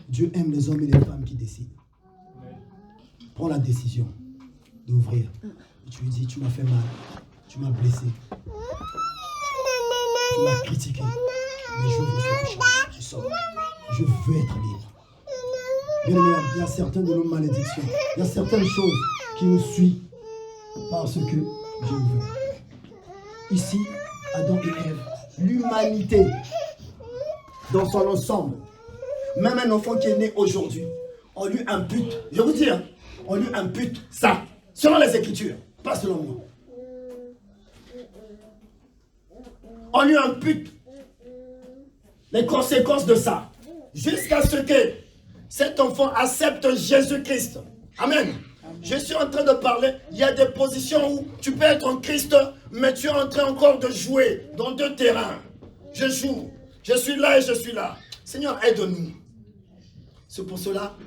Dieu aime les hommes et les femmes qui décident. Prends la décision d'ouvrir. Tu lui dis, tu m'as fait mal, tu m'as blessé, tu m'as critiqué, mais j'ouvre cette chambre, je sors. Je veux être libre. Bien aimé, il y a certaines de nos malédictions, il y a certaines choses qui nous suivent parce que Dieu veut. Ici, Adam et Ève, l'humanité dans son ensemble. Même un enfant qui est né aujourd'hui, on lui impute, je vous dis, hein, on lui impute ça, selon les Écritures, pas selon moi. On lui impute les conséquences de ça, jusqu'à ce que cet enfant accepte Jésus-Christ. Amen. Je suis en train de parler, il y a des positions où tu peux être en Christ, mais tu es en train encore de jouer dans deux terrains. Je joue, je suis là et je suis là. Seigneur, aide-nous. C'est pour cela,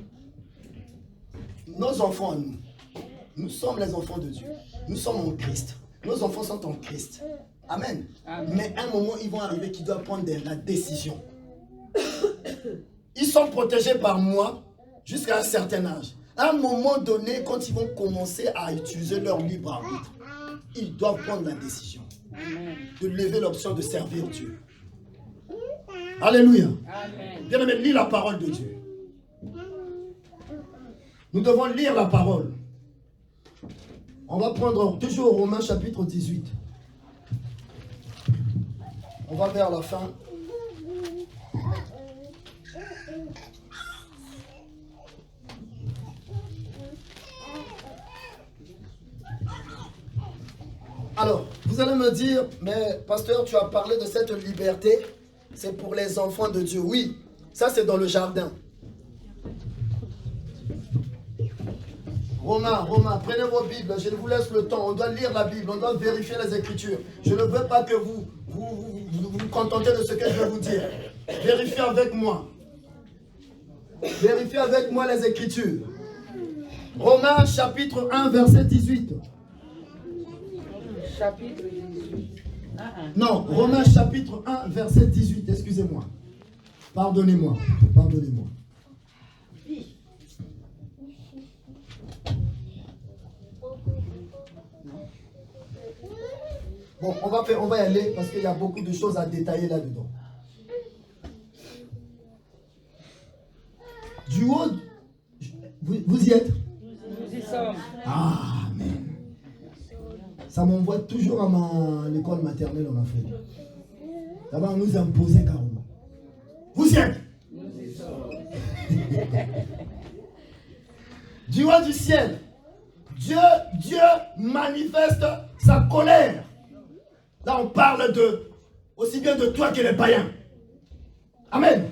nos enfants, nous sommes les enfants de Dieu. Nous sommes en Christ. Nos enfants sont en Christ. Amen. Amen. Mais à un moment, ils vont arriver qu'ils doivent prendre la décision. Ils sont protégés par moi jusqu'à un certain âge. À un moment donné, quand ils vont commencer à utiliser leur libre arbitre, ils doivent prendre la décision de lever l'option de servir Dieu. Alléluia. Bien aimé, lis la parole de Dieu. Nous devons lire la parole. On va prendre toujours Romains chapitre 18. On va vers la fin. Alors, vous allez me dire, mais pasteur, tu as parlé de cette liberté, c'est pour les enfants de Dieu. Oui, ça c'est dans le jardin. Romains, prenez vos Bibles, je vous laisse le temps, on doit lire la Bible, on doit vérifier les Écritures. Je ne veux pas que vous vous contentez de ce que je vais vous dire. Vérifiez avec moi. Vérifiez avec moi les Écritures. Romains chapitre 1, verset 18. Chapitre 18. Non, Romains chapitre 1, verset 18, excusez-moi. Pardonnez-moi. Bon, on va y aller parce qu'il y a beaucoup de choses à détailler là-dedans. Du haut, vous y êtes? Nous y sommes. Amen. Ça m'envoie toujours à l'école maternelle en Afrique. Là-bas, on nous imposait carrément. Vous y êtes? Nous y sommes. Du haut du ciel, Dieu manifeste sa colère. Là, on parle aussi bien de toi que les païens. Amen.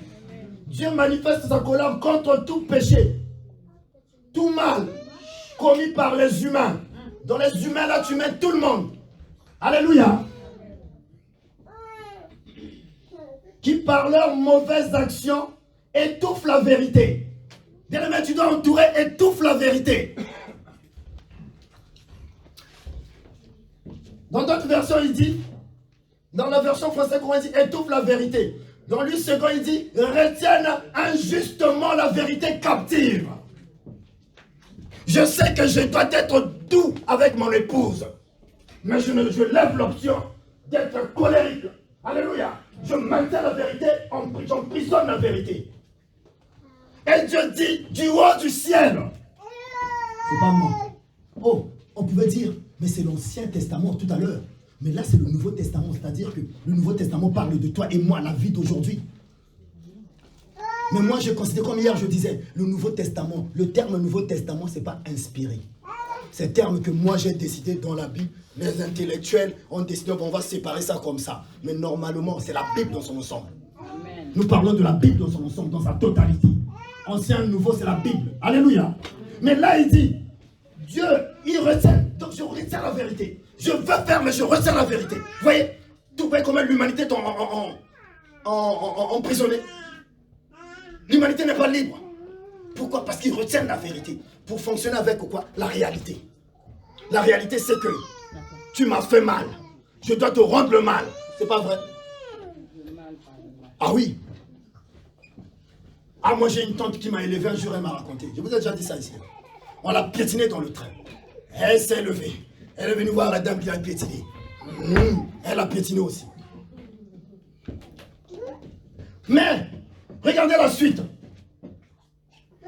Dieu manifeste sa colère contre tout péché, tout mal commis par les humains. Dans les humains, là, tu mets tout le monde. Alléluia. Qui, par leurs mauvaises actions, étouffent la vérité. Bien-aimé, tu dois entourer, étouffe la vérité. Dans d'autres versions, il dit, dans la version française, il dit, étouffe la vérité. Dans lui, second, il dit, retiennent injustement la vérité captive. Je sais que je dois être doux avec mon épouse, mais je lève l'option d'être colérique. Alléluia. Je maintiens la vérité, j'emprisonne la vérité. Et Dieu dit, du haut du ciel. C'est pas moi. Oh, on pouvait dire, mais c'est l'Ancien Testament tout à l'heure. Mais là, c'est le Nouveau Testament, c'est-à-dire que le Nouveau Testament parle de toi et moi, la vie d'aujourd'hui. Mais moi, je considère, comme hier, je disais, le Nouveau Testament, le terme Nouveau Testament, ce n'est pas inspiré. C'est un terme que moi, j'ai décidé dans la Bible. Les intellectuels ont décidé, on va séparer ça comme ça. Mais normalement, c'est la Bible dans son ensemble. Amen. Nous parlons de la Bible dans son ensemble, dans sa totalité. Ancien, nouveau, c'est la Bible. Alléluia. Mais là, il dit, Dieu, il retient. Donc, je retiens la vérité. Je veux faire, mais je retiens la vérité. Vous voyez, tout voyez comment l'humanité est emprisonnée. L'humanité n'est pas libre. Pourquoi? Parce qu'ils retiennent la vérité. Pour fonctionner avec quoi? La réalité. La réalité, c'est que tu m'as fait mal. Je dois te rendre le mal. C'est pas vrai? Ah oui. Ah, moi j'ai une tante qui m'a élevé un jour, elle m'a raconté. Je vous ai déjà dit ça ici. On l'a piétiné dans le train. Elle s'est levée. Elle est venue voir la dame qui l'a piétiné. Elle a piétiné aussi. Mais, regardez la suite.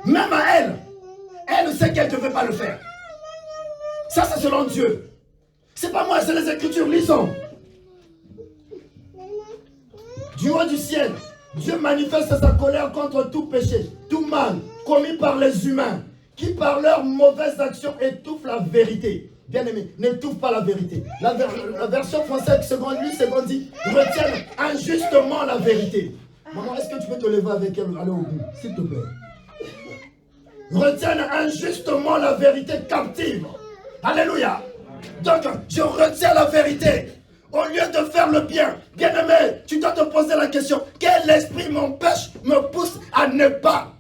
Même à elle, elle sait qu'elle ne veut pas le faire. Ça, c'est selon Dieu. C'est pas moi, c'est les Écritures, lisons. Du haut du ciel, Dieu manifeste sa colère contre tout péché, tout mal commis par les humains, qui par leurs mauvaises actions étouffent la vérité. Bien aimé, n'étouffe pas la vérité. La version française, seconde dit, retiennent injustement la vérité. Maman, est-ce que tu peux te lever avec elle, aller au bout, s'il te plaît? Retiennent injustement la vérité captive. Alléluia. Donc, je retiens la vérité. Au lieu de faire le bien, bien-aimé, tu dois te poser la question, quel esprit m'empêche, me pousse à ne pas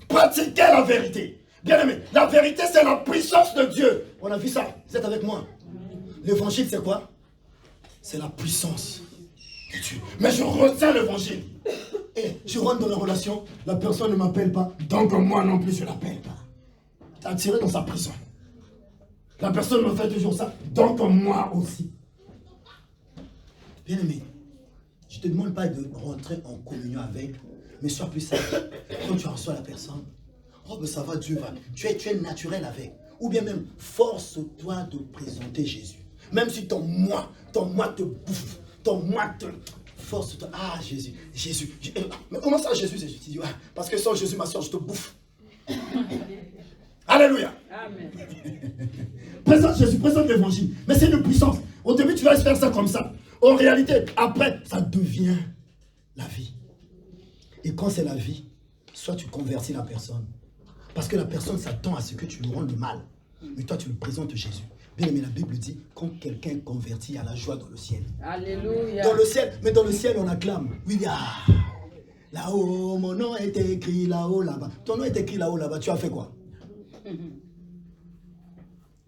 pratiquer la vérité? Bien-aimé, la vérité, c'est la puissance de Dieu. On a vu ça, vous êtes avec moi. L'évangile, c'est quoi? C'est la puissance de Dieu. Mais je retiens l'évangile. Et je rentre dans la relation, la personne ne m'appelle pas, donc moi non plus, je ne l'appelle pas. Tu as attiré dans sa prison. La personne me fait toujours ça, donc moi aussi. Bien-aimé, je ne te demande pas de rentrer en communion avec, mais sois plus sage. Quand tu reçois la personne, oh ben ça va, Dieu va. Tu es naturel avec. Ou bien même, force-toi de présenter Jésus. Même si ton moi te bouffe, ton moi te... Force-toi. Ah, Jésus. Mais comment ça, Jésus? Tu dis, ouais, parce que sans Jésus, ma soeur, je te bouffe. Alléluia. Amen. Présente Jésus, présente l'évangile. Mais c'est une puissance. Au début, tu vas faire ça comme ça. En réalité, après, ça devient la vie. Et quand c'est la vie, soit tu convertis la personne. Parce que la personne s'attend à ce que tu lui rendes le mal. Mais toi, tu lui présentes Jésus. Bien aimé, la Bible dit, quand quelqu'un convertit, il y a la joie dans le ciel. Alléluia. Dans le ciel, mais dans le ciel, on acclame. Oui, là-haut, mon nom est écrit là-haut, là-bas. Ton nom est écrit là-haut, là-bas. Tu as fait quoi?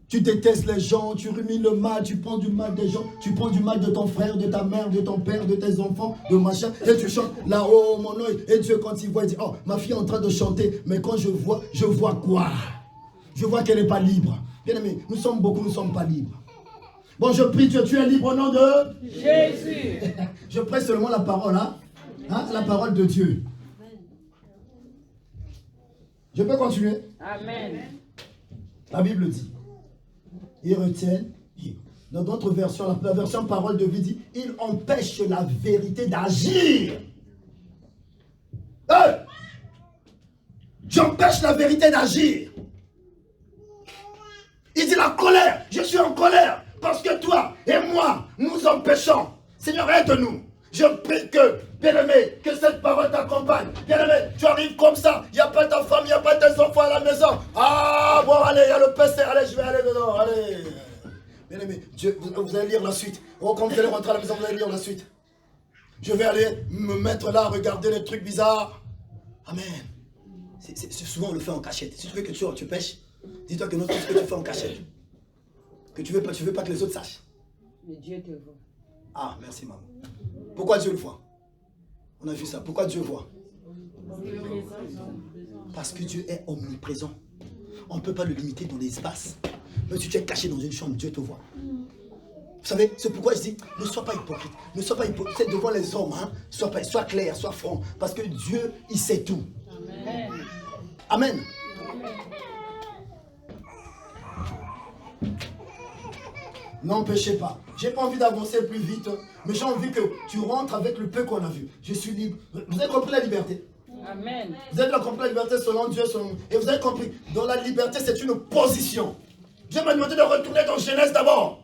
Tu détestes les gens, tu rumines le mal, tu prends du mal des gens, tu prends du mal de ton frère, de ta mère, de ton père, de tes enfants, de machin, et tu chantes là-haut, mon nom. Et Dieu, quand il voit, il dit, oh, ma fille est en train de chanter, mais quand je vois quoi? Je vois qu'elle n'est pas libre. Bien aimé, nous sommes beaucoup, nous ne sommes pas libres. Bon, je prie Dieu, tu es libre au nom de Jésus. Je prête seulement la parole, hein? La parole de Dieu. Je peux continuer? Amen. La Bible dit, ils retiennent, dans d'autres versions, la version parole de vie dit, ils empêchent la vérité d'agir. J'empêche la vérité d'agir. Il dit la colère, je suis en colère, parce que toi et moi, nous empêchons. Seigneur, aide-nous. Je prie que, bien-aimé, que cette parole t'accompagne. Bien-aimé, tu arrives comme ça, il n'y a pas ta femme, il n'y a pas tes enfants à la maison. Ah, bon, allez, il y a le PC, allez, je vais aller dedans, allez. Bien-aimé, vous allez lire la suite. Oh, quand vous allez rentrer à la maison, vous allez lire la suite. Je vais aller me mettre là, regarder les trucs bizarres. Amen. C'est souvent, on le fait en cachette. Si tu veux que tu pêches, dis-toi que notre ce que tu fais en cachette. Que tu veux pas que les autres sachent. Mais Dieu te voit. Ah, merci maman. Pourquoi Dieu le voit? On a vu ça. Pourquoi Dieu voit? Parce que Dieu est omniprésent. On ne peut pas le limiter dans l'espace. Même si tu es caché dans une chambre, Dieu te voit. Vous savez, c'est pourquoi je dis, ne sois pas hypocrite. Ne sois pas hypocrite devant les hommes. Hein. Sois clair, sois franc. Parce que Dieu, il sait tout. Amen. Amen. Non, péchez pas. J'ai pas envie d'avancer plus vite, mais j'ai envie que tu rentres avec le peu qu'on a vu. Je suis libre. Vous avez compris la liberté? Amen. Vous avez compris la liberté selon Dieu, et vous avez compris, dans la liberté, c'est une position. Dieu m'a demandé de retourner dans Genèse d'abord.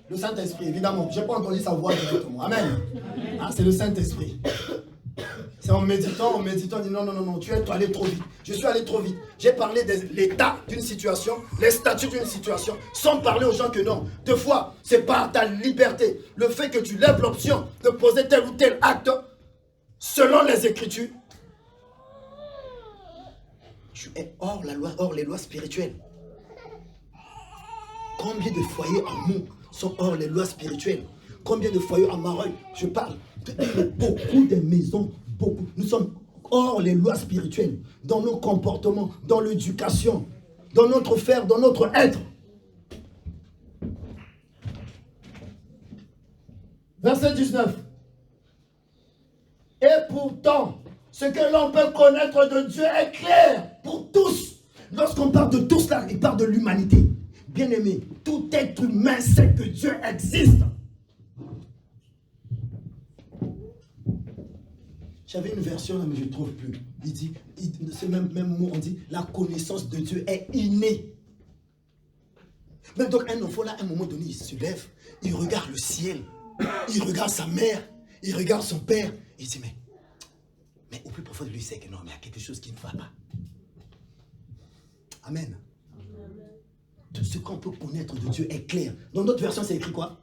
Le Saint-Esprit, évidemment. Je n'ai pas entendu sa voix directement. Amen. Ah, c'est le Saint-Esprit. C'est en méditant, on dit non, tu es allé trop vite. Je suis allé trop vite. J'ai parlé de l'état d'une situation, les statuts d'une situation, sans parler aux gens que non. Deux fois, c'est par ta liberté. Le fait que tu lèves l'option de poser tel ou tel acte, selon les Écritures, tu es hors la loi, hors les lois spirituelles. Combien de foyers à Mont sont hors les lois spirituelles? Combien de foyers à Mareuil? Je parle de beaucoup de maisons. Beaucoup. Nous sommes hors les lois spirituelles, dans nos comportements, dans l'éducation, dans notre faire, dans notre être. Verset 19. Et pourtant, ce que l'on peut connaître de Dieu est clair pour tous. Lorsqu'on parle de tous là, il parle de l'humanité. Bien-aimé, tout être humain sait que Dieu existe. J'avais une version là, mais je ne trouve plus. Il dit, ce même mot, on dit, la connaissance de Dieu est innée. Même donc un enfant là, à un moment donné, il se lève, il regarde le ciel, il regarde sa mère, il regarde son père, il dit, mais au plus profond de lui, il sait que non, mais il y a quelque chose qui ne va pas. Amen. Tout ce qu'on peut connaître de Dieu est clair. Dans d'autres versions, c'est écrit quoi?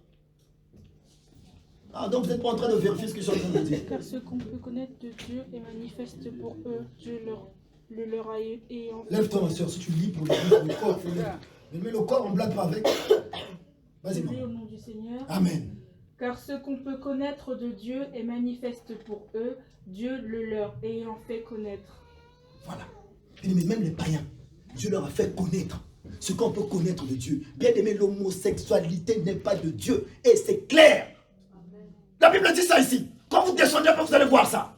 Ah, donc vous n'êtes pas en train de vérifier ce que je suis en train de dire. Car ce qu'on peut connaître de Dieu est manifeste pour eux, Dieu leur a ayant. Lève-toi, ma soeur, si tu lis pour le corps, il faut lire. Mais mets le corps, on ne blague pas avec. Vas-y, Au maman. nom du Seigneur. Amen. Car ce qu'on peut connaître de Dieu est manifeste pour eux, Dieu le leur ayant fait connaître. Voilà. Il dit, mais même les païens, Dieu leur a fait connaître ce qu'on peut connaître de Dieu. Bien aimé, l'homosexualité n'est pas de Dieu. Et c'est clair. La Bible dit ça ici. Quand vous descendez, vous allez voir ça.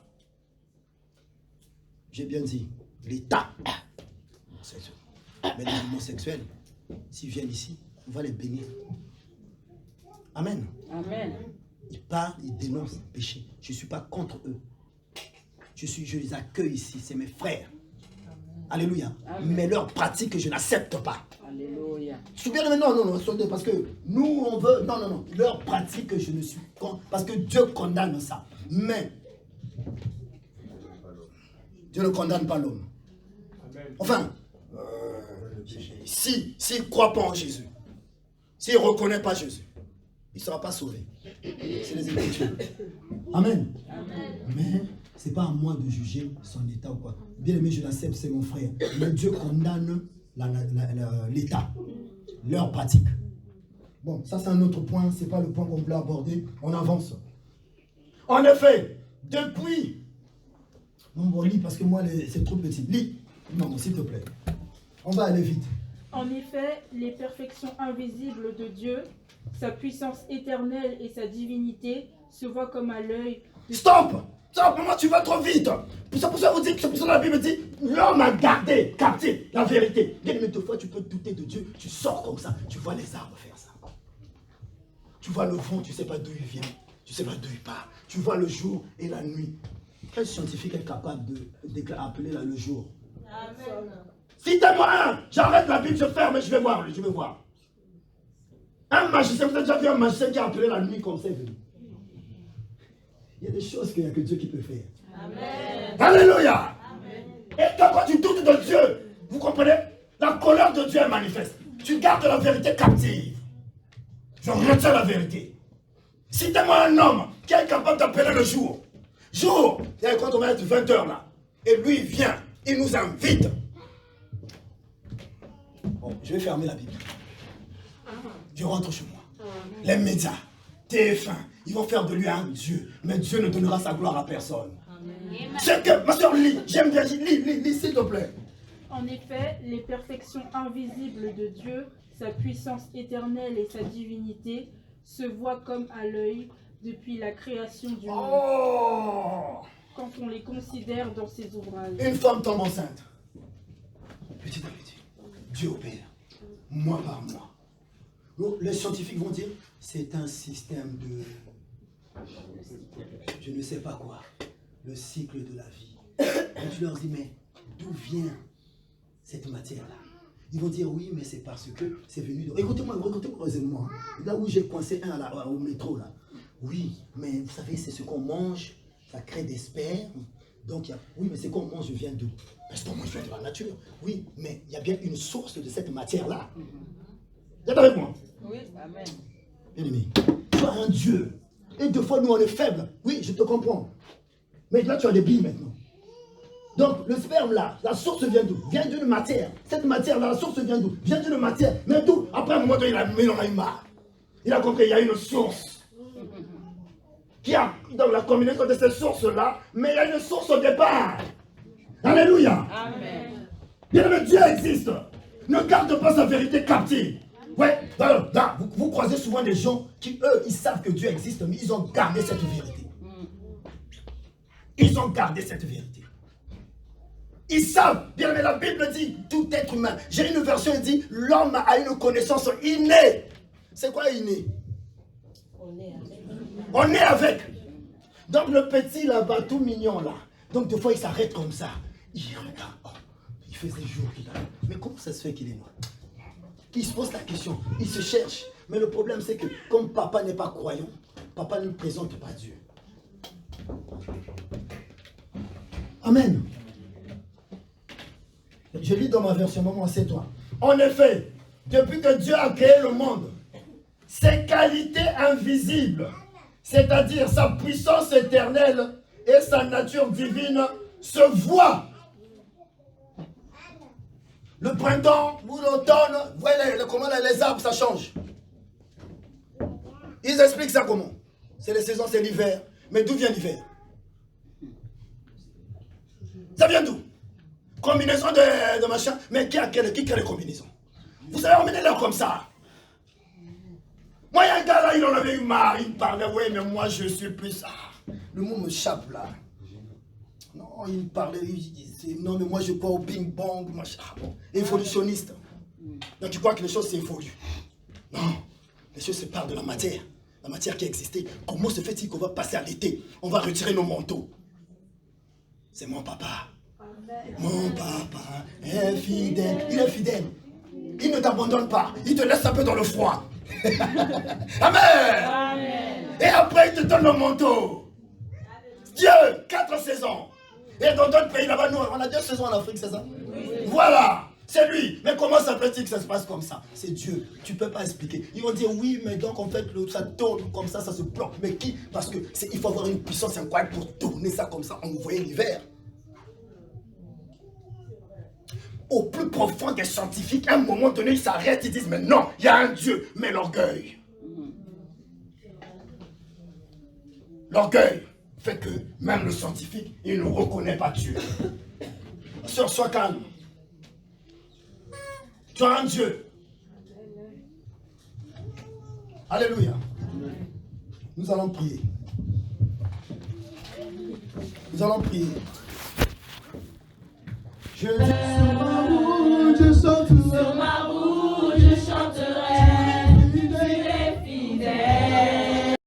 J'ai bien dit, l'État. Mais les homosexuels, s'ils viennent ici, on va les bénir. Amen. Amen. Ils parlent, ils dénoncent le péché. Je ne suis pas contre eux. Je les accueille ici, c'est mes frères. Alléluia. Amen. Mais leurs pratiques, je n'accepte pas. Alléluia. Je suis bien aimé, non, attendez, parce que nous, on veut, non, leurs pratiques, je ne suis contre, parce que Dieu condamne ça. Mais, Dieu ne condamne pas l'homme. Enfin, s'il ne croit pas en Jésus, s'il ne reconnaît pas Jésus, il ne sera pas sauvé. C'est les Écritures. Amen. Mais ce n'est pas à moi de juger son état ou quoi. Bien aimé, je l'accepte, c'est mon frère. Mais Dieu condamne l'état, leur pratique. Bon, ça c'est un autre point, ce n'est pas le point qu'on voulait aborder. On avance. En effet, depuis... Bon, lis parce que moi c'est trop petit. Lis. Non, s'il te plaît. On va aller vite. En effet, les perfections invisibles de Dieu, sa puissance éternelle et sa divinité se voient comme à l'œil. Stop! Stop, maman, tu vas trop vite. C'est pour ça que la Bible dit, l'homme a gardé, capté la vérité. Bien aimé, deux fois tu peux douter de Dieu, tu sors comme ça, tu vois les arbres faire ça. Tu vois le vent, tu ne sais pas d'où il vient, tu ne sais pas d'où il part. Tu vois le jour et la nuit. Quel scientifique est capable d'appeler le jour? Amen. Citez-moi un. J'arrête la Bible, je ferme et je vais voir. Un magicien, vous avez déjà vu un magicien qui a appelé la nuit comme ça est venu? Il y a des choses qu'il n'y a que Dieu qui peut faire. Amen. Alléluia. Amen. Et quand tu doutes de Dieu, vous comprenez? La colère de Dieu est manifeste. Tu gardes la vérité captive. Je retiens la vérité. Citez-moi un homme qui est capable d'appeler le jour. Jour, quand on va être 20h là, et lui il vient, il nous invite. Bon, je vais fermer la Bible. Je rentre chez moi. Les médias, TF1, ils vont faire de lui un Dieu, mais Dieu ne donnera sa gloire à personne. C'est que, ma soeur, lis, j'aime bien, lis, s'il te plaît. En effet, les perfections invisibles de Dieu, sa puissance éternelle et sa divinité se voient comme à l'œil depuis la création du monde, Oh! quand on les considère dans ses ouvrages. Une femme tombe enceinte. Petit à petit, Dieu opère, mois par mois. Donc, les scientifiques vont dire, c'est un système de... Je ne sais pas quoi. Le cycle de la vie. Et tu leur dis, mais d'où vient cette matière-là? Ils vont dire, oui, mais c'est parce que c'est venu de... Écoutez-moi aisément. Là où j'ai coincé au métro, là. Oui, mais vous savez, c'est ce qu'on mange, ça crée des spermes. Donc, oui, mais ce qu'on mange vient d'où? Parce qu'on mange vient de la nature. Oui, mais il y a bien une source de cette matière-là. Vous êtes avec moi? Oui, amen. Bien aimé, tu as un Dieu. Et deux fois, nous, on est faibles. Oui, je te comprends. Mais là, tu as des billes maintenant. Donc, le sperme, là, la source vient d'où? Vient d'une matière. Cette matière-là, la source vient d'où? Vient d'une matière. Mais d'où? Après un moment donné, il en a eu marre. Il a compris, il y a une source. Qui a dans la combinaison de ces sources-là, mais il y a une source au départ. Alléluia. Amen. Bien aimé, Dieu existe. Ne garde pas sa vérité captive. Ouais, là, vous croisez souvent des gens qui, eux, ils savent que Dieu existe, mais ils ont gardé cette vérité. Ils ont gardé cette vérité. Ils savent, bien aimé, la Bible dit, tout être humain. J'ai une version qui dit, l'homme a une connaissance innée. C'est quoi innée? On est avec. Donc le petit là-bas, tout mignon là. Donc des fois il s'arrête comme ça. Il regarde. Oh, il faisait jour qu'il a. Mais comment ça se fait qu'il est noir? Il se pose la question. Il se cherche. Mais le problème c'est que comme papa n'est pas croyant, papa ne présente pas Dieu. Amen. Je lis dans ma version, maman, c'est toi. En effet, depuis que Dieu a créé le monde, ses qualités invisibles, c'est-à-dire sa puissance éternelle et sa nature divine, se voient. Le printemps ou l'automne, vous voyez comment les arbres, ça change. Ils expliquent ça comment? C'est les saisons, c'est l'hiver. Mais d'où vient l'hiver? Ça vient d'où? Combinaison de machin. Mais qui crée les combinaisons? Vous avez emmené-leur comme ça. Moi, il y a un gars là, il en avait eu marre. Il me parlait, oui, mais moi, je suis plus... Ah, le mot me chape là. Non, il me parlait, il disait, non, mais moi, je crois au Bing Bang, machin. Ah, bon, évolutionniste. Donc, tu crois que les choses s'évoluent? Non, les choses se parlent de la matière. La matière qui existait. Comment se fait-il qu'on va passer à l'été? On va retirer nos manteaux. C'est mon papa. Mon papa est fidèle. Il est fidèle. Il ne t'abandonne pas. Il te laisse un peu dans le froid. Amen. Amen. Et après, il te donne le manteau. Dieu, 4 saisons. Et dans d'autres pays là-bas, nous, on a 2 saisons en Afrique, c'est ça? Oui. Voilà. C'est lui. Mais comment ça fait-il que ça se passe comme ça? C'est Dieu. Tu ne peux pas expliquer. Ils vont dire oui, mais donc en fait, ça tourne comme ça se bloque. Mais qui? Parce qu'il faut avoir une puissance incroyable pour tourner ça comme ça. On voyait l'hiver. Au plus profond des scientifiques, à un moment donné, ils s'arrêtent, ils disent, mais non, il y a un Dieu. Mais l'orgueil. L'orgueil fait que même le scientifique, il ne reconnaît pas Dieu. Sœur, sois calme. Tu as un Dieu. Alléluia. Nous allons prier. Nous allons prier. Je dis...